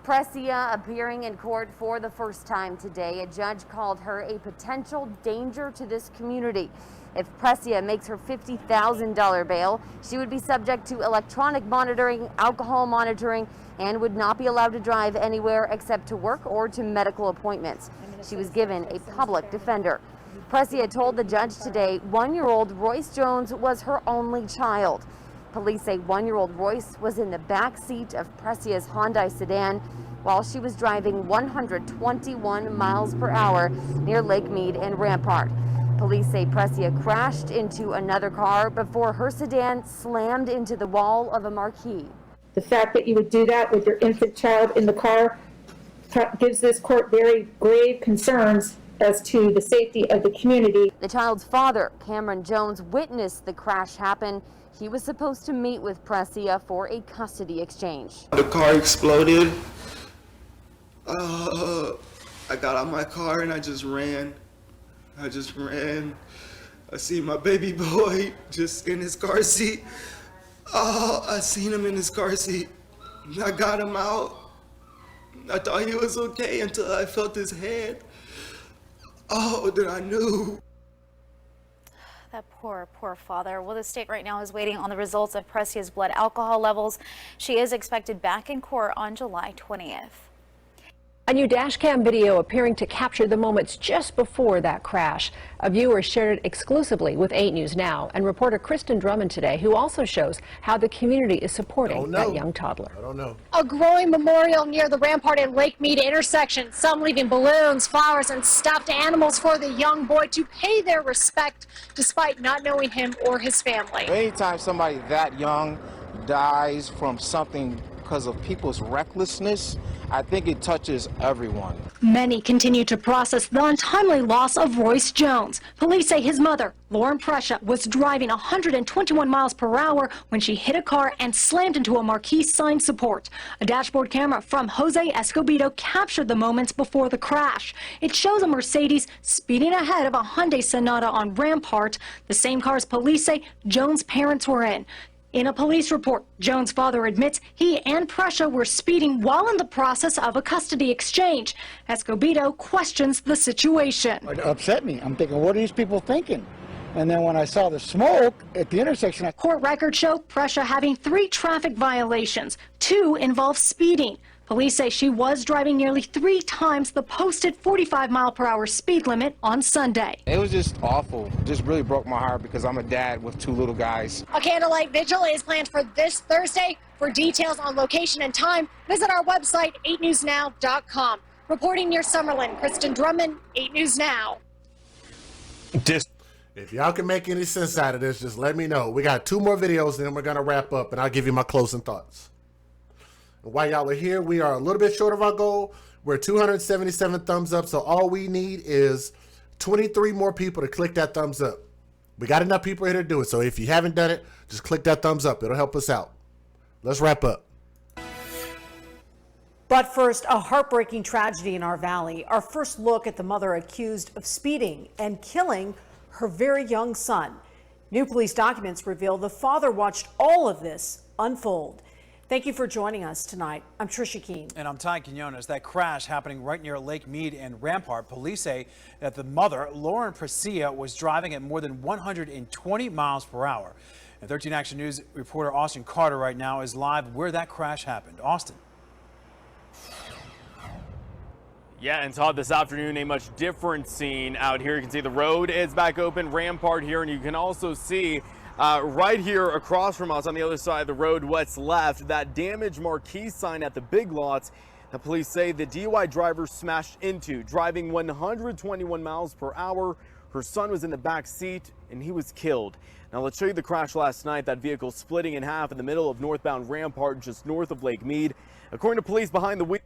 Prescia appearing in court for the first time today. A judge called her a potential danger to this community. If Prescia makes her $50,000 bail, she would be subject to electronic monitoring, alcohol monitoring, and would not be allowed to drive anywhere except to work or to medical appointments. She was given a public defender. Prescia told the judge today 1-year-old Royce Jones was her only child. Police say 1-year-old Royce was in the back seat of Prescia's Hyundai sedan while she was driving 121 miles per hour near Lake Mead and Rampart. Police say Prescia crashed into another car before her sedan slammed into the wall of a marquee. The fact that you would do that with your infant child in the car gives this court very grave concerns as to the safety of the community. The child's father, Cameron Jones, witnessed the crash happen. He was supposed to meet with Prescia for a custody exchange. The car exploded. I got out my car and I just ran. I see my baby boy just in his car seat. Oh, I seen him in his car seat. I got him out. I thought he was okay until I felt his head. Oh, then I knew. That poor father. Well, the state right now is waiting on the results of Prescia's blood alcohol levels. She is expected back in court on July 20th. A new dashcam video appearing to capture the moments just before that crash. A viewer shared it exclusively with 8 News Now and reporter Kristen Drummond today, who also shows how the community is supporting that young toddler. I don't know. A growing memorial near the Rampart and Lake Mead intersection. Some leaving balloons, flowers, and stuffed animals for the young boy to pay their respect despite not knowing him or his family. Anytime somebody that young dies from something because of people's recklessness, I think it touches everyone. Many continue to process the untimely loss of Royce Jones. Police say his mother, Lauren Prescia, was driving 121 miles per hour when she hit a car and slammed into a marquee sign support. A dashboard camera from Jose Escobedo captured the moments before the crash. It shows a Mercedes speeding ahead of a Hyundai Sonata on Rampart, the same cars police say Jones' parents were in. In a police report, Jones' father admits he and Prescia were speeding while in the process of a custody exchange. Escobedo questions the situation. It upset me. I'm thinking, what are these people thinking? And then when I saw the smoke at the intersection, Court records show Prescia having 3 traffic violations. 2 involve speeding. Police say she was driving nearly 3 times the posted 45-mile-per-hour speed limit on Sunday. It was just awful. Just really broke my heart because I'm a dad with 2 little guys. A candlelight vigil is planned for this Thursday. For details on location and time, visit our website, 8newsnow.com. Reporting near Summerlin, Kristen Drummond, 8 News Now. If y'all can make any sense out of this, just let me know. We got 2 more videos, and then we're going to wrap up, and I'll give you my closing thoughts. While y'all are here, we are a little bit short of our goal. We're 277 thumbs up, so all we need is 23 more people to click that thumbs up. We got enough people here to do it, so if you haven't done it, just click that thumbs up. It'll help us out. Let's wrap up. But first, a heartbreaking tragedy in our valley. Our first look at the mother accused of speeding and killing her very young son. New police documents reveal the father watched all of this unfold. Thank you for joining us tonight. I'm Trisha Keene. And I'm Ty Quinones. That crash happening right near Lake Mead and Rampart. Police say that the mother, Lauren Prescia, was driving at more than 120 miles per hour. And 13 Action News reporter Austin Carter right now is live where that crash happened. Austin. Yeah, and Todd, this afternoon, a much different scene out here. You can see the road is back open, Rampart here, and you can also see right here across from us on the other side of the road, what's left, that damaged marquee sign at the Big Lots. The police say the DUI driver smashed into, driving 121 miles per hour. Her son was in the back seat and he was killed. Now let's show you the crash last night. That vehicle splitting in half in the middle of northbound Rampart, just north of Lake Mead. According to police behind the wheel.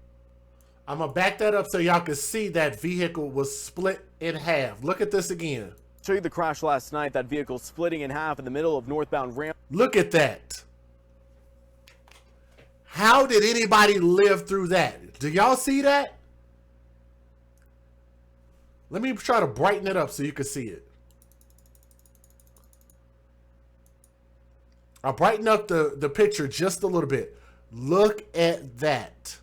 I'm going to back that up so y'all can see that vehicle was split in half. Look at this again. Show you the crash last night. That vehicle splitting in half in the middle of northbound Rampart. Look at that. How did anybody live through that? Do y'all see that? Let me try to brighten it up so you can see it. I'll brighten up the picture just a little bit. Look at that.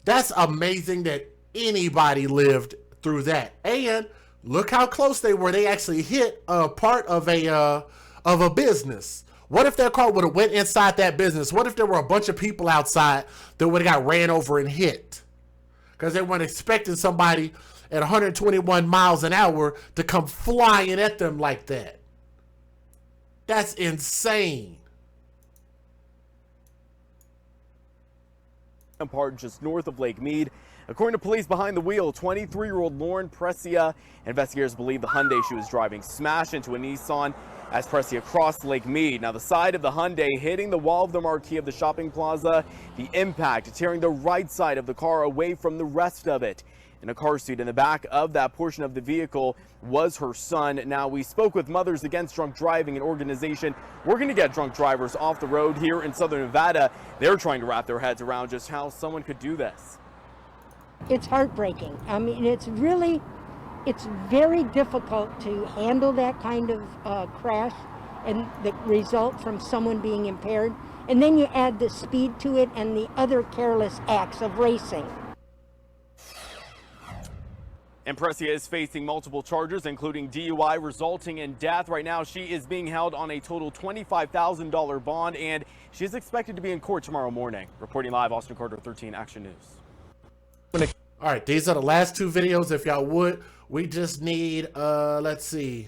That's amazing that anybody lived through that. And look how close they were. They actually hit a part of a business. What if their car would have went inside that business? What if there were a bunch of people outside that would have got ran over and hit? Because they weren't expecting somebody at 121 miles an hour to come flying at them like that. That's insane. Rampart, just north of Lake Mead. According to police behind the wheel, 23-year-old Lauren Prescia, investigators believe the Hyundai she was driving smashed into a Nissan as Prescia crossed Lake Mead. Now the side of the Hyundai hitting the wall of the marquee of the shopping plaza, the impact tearing the right side of the car away from the rest of it. In a car seat in the back of that portion of the vehicle was her son. Now we spoke with Mothers Against Drunk Driving, an organization working to get drunk drivers off the road here in Southern Nevada. They're trying to wrap their heads around just how someone could do this. It's heartbreaking. I mean, it's very difficult to handle that kind of crash and the result from someone being impaired. And then you add the speed to it and the other careless acts of racing. And Prescia is facing multiple charges, including DUI resulting in death. Right now, she is being held on a total $25,000 bond, and she is expected to be in court tomorrow morning. Reporting live, Austin Carter, 13 Action News. All right, these are the last two videos. If y'all would, we just need, let's see,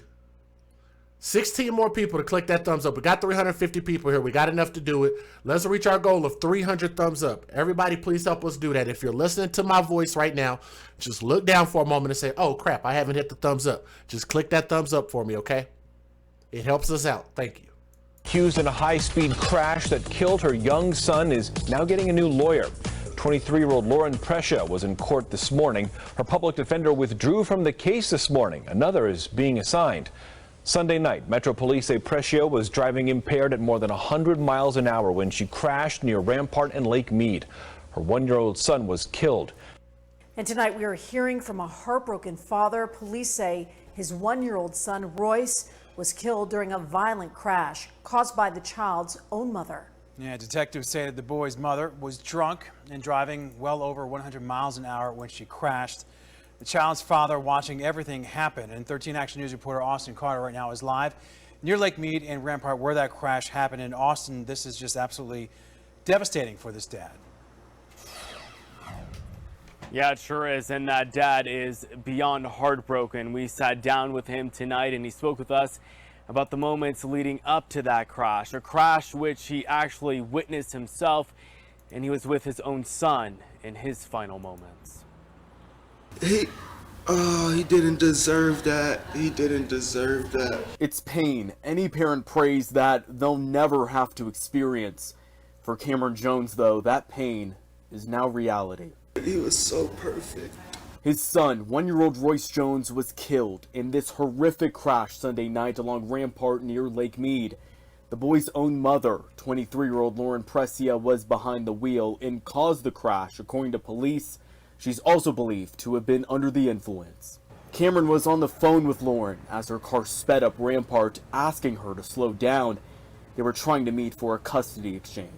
16 more people to click that thumbs up. We got 350 people here. We got enough to do it. Let's reach our goal of 300 thumbs up. Everybody, please help us do that. If you're listening to my voice right now, just look down for a moment and say, oh, crap, I haven't hit the thumbs up. Just click that thumbs up for me, okay? It helps us out. Thank you. Accused in a high-speed crash that killed her young son is now getting a new lawyer. 23-year-old Lauren Prescia was in court this morning. Her public defender withdrew from the case this morning. Another is being assigned. Sunday night, Metro Police say Prescia was driving impaired at more than 100 miles an hour when she crashed near Rampart and Lake Mead. Her one-year-old son was killed. And tonight we are hearing from a heartbroken father. Police say his one-year-old son, Royce, was killed during a violent crash caused by the child's own mother. Yeah, detectives say that the boy's mother was drunk and driving well over 100 miles an hour when she crashed. The child's father watching everything happen. And 13 Action News reporter Austin Carter right now is live near Lake Mead and Rampart where that crash happened. In Austin, this is just absolutely devastating for this dad. Yeah, it sure is. And that dad is beyond heartbroken. We sat down with him tonight and he spoke with us about the moments leading up to that crash, a crash which he actually witnessed himself, and he was with his own son in his final moments. He didn't deserve that. He didn't deserve that. It's pain any parent prays that they'll never have to experience. For Cameron Jones, though, that pain is now reality. He was so perfect. His son, one-year-old Royce Jones, was killed in this horrific crash Sunday night along Rampart near Lake Mead. The boy's own mother, 23-year-old Lauren Prescia, was behind the wheel and caused the crash, according to police. She's also believed to have been under the influence. Cameron was on the phone with Lauren as her car sped up Rampart, asking her to slow down. They were trying to meet for a custody exchange.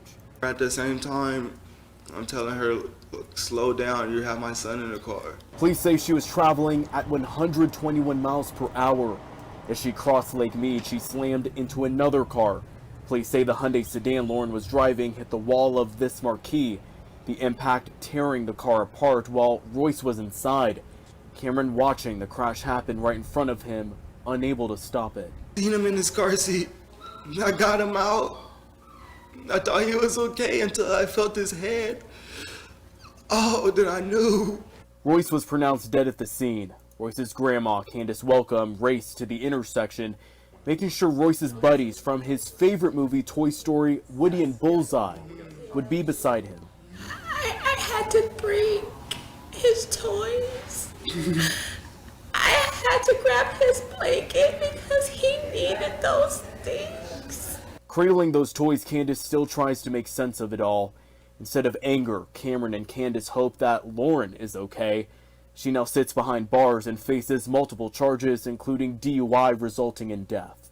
At the same time, I'm telling her, look, slow down, you have my son in the car. Police say she was traveling at 121 miles per hour. As she crossed Lake Mead, she slammed into another car. Police say the Hyundai sedan Lauren was driving hit the wall of this marquee, the impact tearing the car apart while Royce was inside. Cameron watching the crash happen right in front of him, unable to stop it. Seen him in his car seat. I got him out. I thought he was okay until I felt his head. Oh, then I knew. Royce was pronounced dead at the scene. Royce's grandma, Candace Welcome, raced to the intersection, making sure Royce's buddies from his favorite movie, Toy Story, Woody and Bullseye, would be beside him. I had to bring his toys. I had to grab his blanket because he needed those things. Cradling those toys, Candace still tries to make sense of it all. Instead of anger, Cameron and Candace hope that Lauren is okay. She now sits behind bars and faces multiple charges, including DUI resulting in death.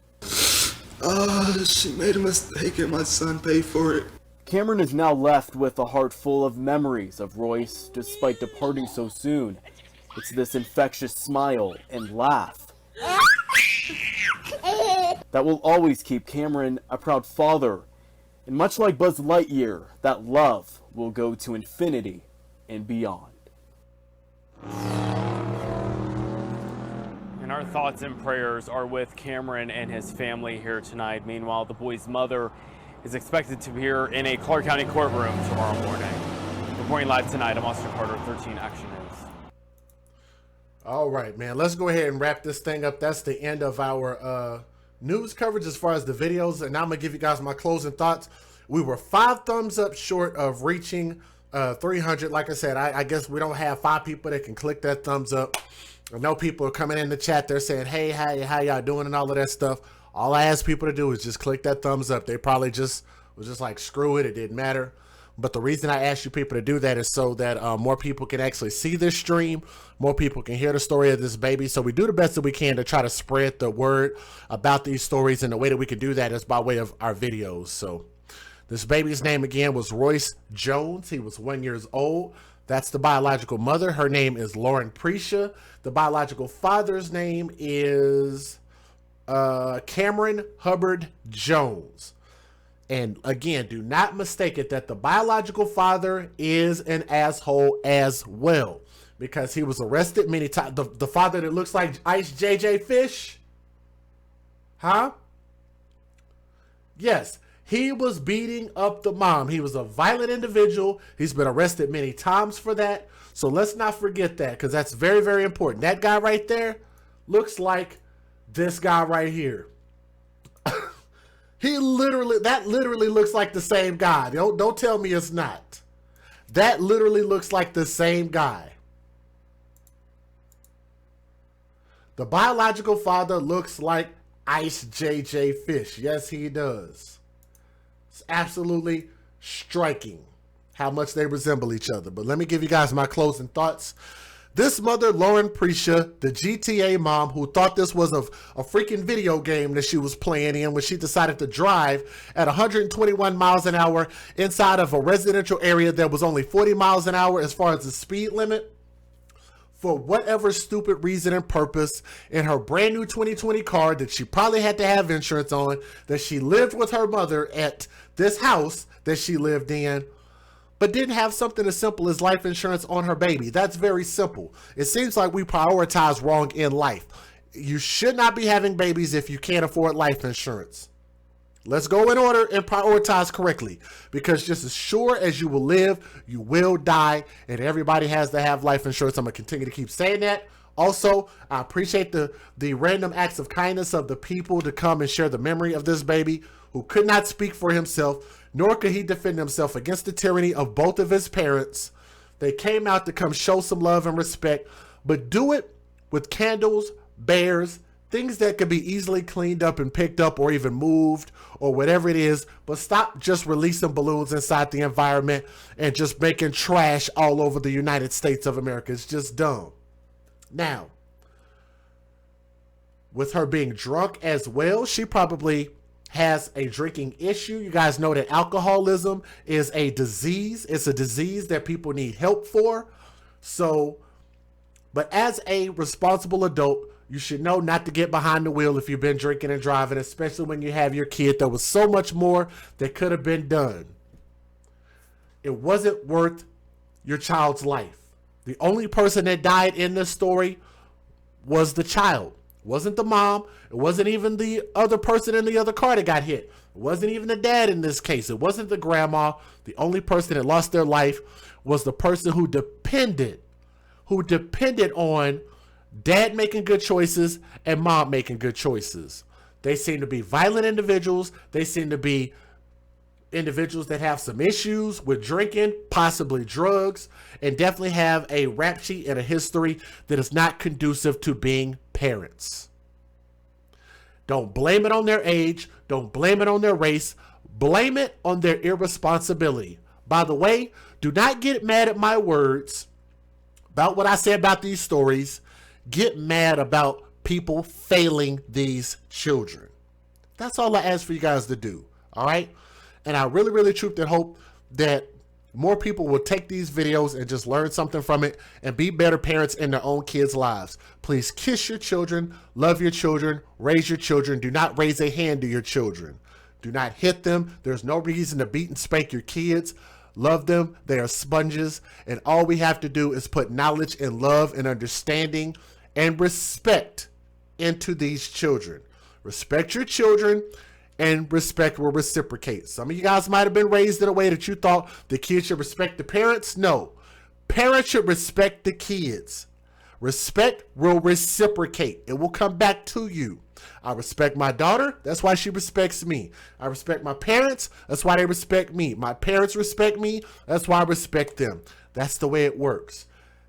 She made a mistake and my son paid for it. Cameron is now left with a heart full of memories of Royce, despite departing so soon. It's this infectious smile and laugh that will always keep Cameron a proud father. And much like Buzz Lightyear, that love will go to infinity and beyond. And our thoughts and prayers are with Cameron and his family here tonight. Meanwhile, the boy's mother is expected to appear in a Clark County courtroom tomorrow morning. Reporting live tonight, I'm Austin Carter, 13 Action News. All right, man, let's go ahead and wrap this thing up. That's the end of our news coverage as far as the videos. And now I'm going to give you guys my closing thoughts. We were 5 thumbs up short of reaching 300. Like I said, I guess we don't have 5 people that can click that thumbs up. I know people are coming in the chat. They're saying, hey, how y'all doing and all of that stuff. All I ask people to do is just click that thumbs up. They probably was just like, screw it. It didn't matter. But the reason I ask you people to do that is so that more people can actually see this stream. More people can hear the story of this baby. So we do the best that we can to try to spread the word about these stories. And the way that we can do that is by way of our videos. So this baby's name again was Royce Jones. He was 1 year old. That's the biological mother. Her name is Lauren Prescia. The biological father's name is Cameron Hubbard-Jones. And again, do not mistake it that the biological father is an asshole as well, because he was arrested many times. The father that looks like Ice JJ Fish, huh? Yes, he was beating up the mom. He was a violent individual. He's been arrested many times for that. So let's not forget that, because that's very, very important. That guy right there looks like this guy right here. That literally looks like the same guy. Don't tell me it's not. That literally looks like the same guy. The biological father looks like Ice JJ Fish. Yes, he does. It's absolutely striking how much they resemble each other. But let me give you guys my closing thoughts. This mother, Lauren Prescia, the GTA mom who thought this was a freaking video game that she was playing in when she decided to drive at 121 miles an hour inside of a residential area that was only 40 miles an hour as far as the speed limit, for whatever stupid reason and purpose, in her brand new 2020 car that she probably had to have insurance on, that she lived with her mother at this house that she lived in, but didn't have something as simple as life insurance on her baby. That's very simple. It seems like we prioritize wrong in life. You should not be having babies if you can't afford life insurance. Let's go in order and prioritize correctly, because just as sure as you will live, you will die, and everybody has to have life insurance. I'm going to continue to keep saying that. Also, I appreciate the random acts of kindness of the people to come and share the memory of this baby who could not speak for himself, nor could he defend himself against the tyranny of both of his parents. They came out to come show some love and respect, but do it with candles, bears, things that could be easily cleaned up and picked up or even moved or whatever it is. But stop just releasing balloons inside the environment and just making trash all over the United States of America. It's just dumb. Now, with her being drunk as well, she probably has a drinking issue. You guys know that alcoholism is a disease. It's a disease that people need help for. So, but as a responsible adult, you should know not to get behind the wheel if you've been drinking and driving, especially when you have your kid. There was so much more that could have been done. It wasn't worth your child's life. The only person that died in this story was the child. It wasn't the mom. It wasn't even the other person in the other car that got hit. It wasn't even the dad in this case. It wasn't the grandma. The only person that lost their life was the person who depended on dad making good choices and mom making good choices. They seem to be violent individuals. They seem to be individuals that have some issues with drinking, possibly drugs, and definitely have a rap sheet and a history that is not conducive to being parents. Don't blame it on their age. Don't blame it on their race. Blame it on their irresponsibility. By the way, do not get mad at my words about what I say about these stories. Get mad about people failing these children. That's all I ask for you guys to do. All right. And I really, really truly hope that more people will take these videos and just learn something from it and be better parents in their own kids' lives. Please kiss your children, love your children, raise your children. Do not raise a hand to your children. Do not hit them. There's no reason to beat and spank your kids. Love them. They are sponges. And all we have to do is put knowledge and love and understanding and respect into these children. Respect your children, and respect will reciprocate. Some of you guys might have been raised in a way that you thought the kids should respect the parents. No, parents should respect the kids. Respect will reciprocate. It will come back to you. I respect my daughter. That's why she respects me. I respect my parents. That's why they respect me. My parents respect me. That's why I respect them. That's the way it works.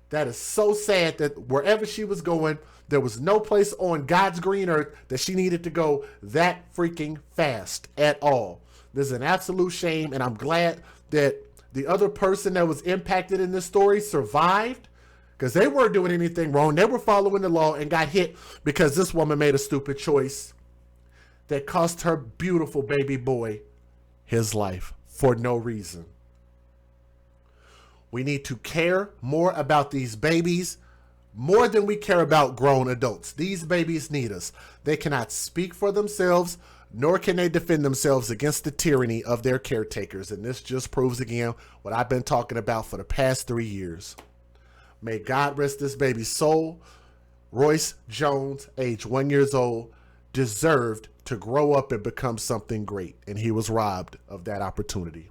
That is so sad that wherever she was going, there was no place on God's green earth that she needed to go that freaking fast at all. This is an absolute shame, and I'm glad that the other person that was impacted in this story survived, because they weren't doing anything wrong. They were following the law and got hit because this woman made a stupid choice that cost her beautiful baby boy his life for no reason. We need to care more about these babies, more than we care about grown adults. These babies need us. They cannot speak for themselves, nor can they defend themselves against the tyranny of their caretakers. And this just proves again what I've been talking about for the past 3 years. May God rest this baby's soul. Royce Jones, age 1 year old, deserved to grow up and become something great, and he was robbed of that opportunity.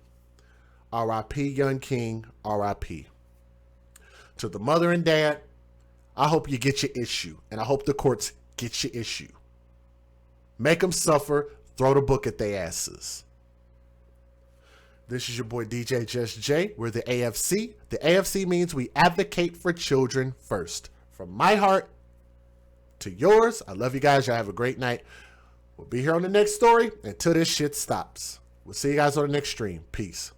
R.I.P. Young King, R.I.P. To the mother and dad, I hope you get your issue, and I hope the courts get your issue. Make them suffer, throw the book at their asses. This is your boy DJ Just J. We're the AFC. The AFC means we advocate for children first. From my heart to yours, I love you guys. Y'all have a great night. We'll be here on the next story until this shit stops. We'll see you guys on the next stream. Peace.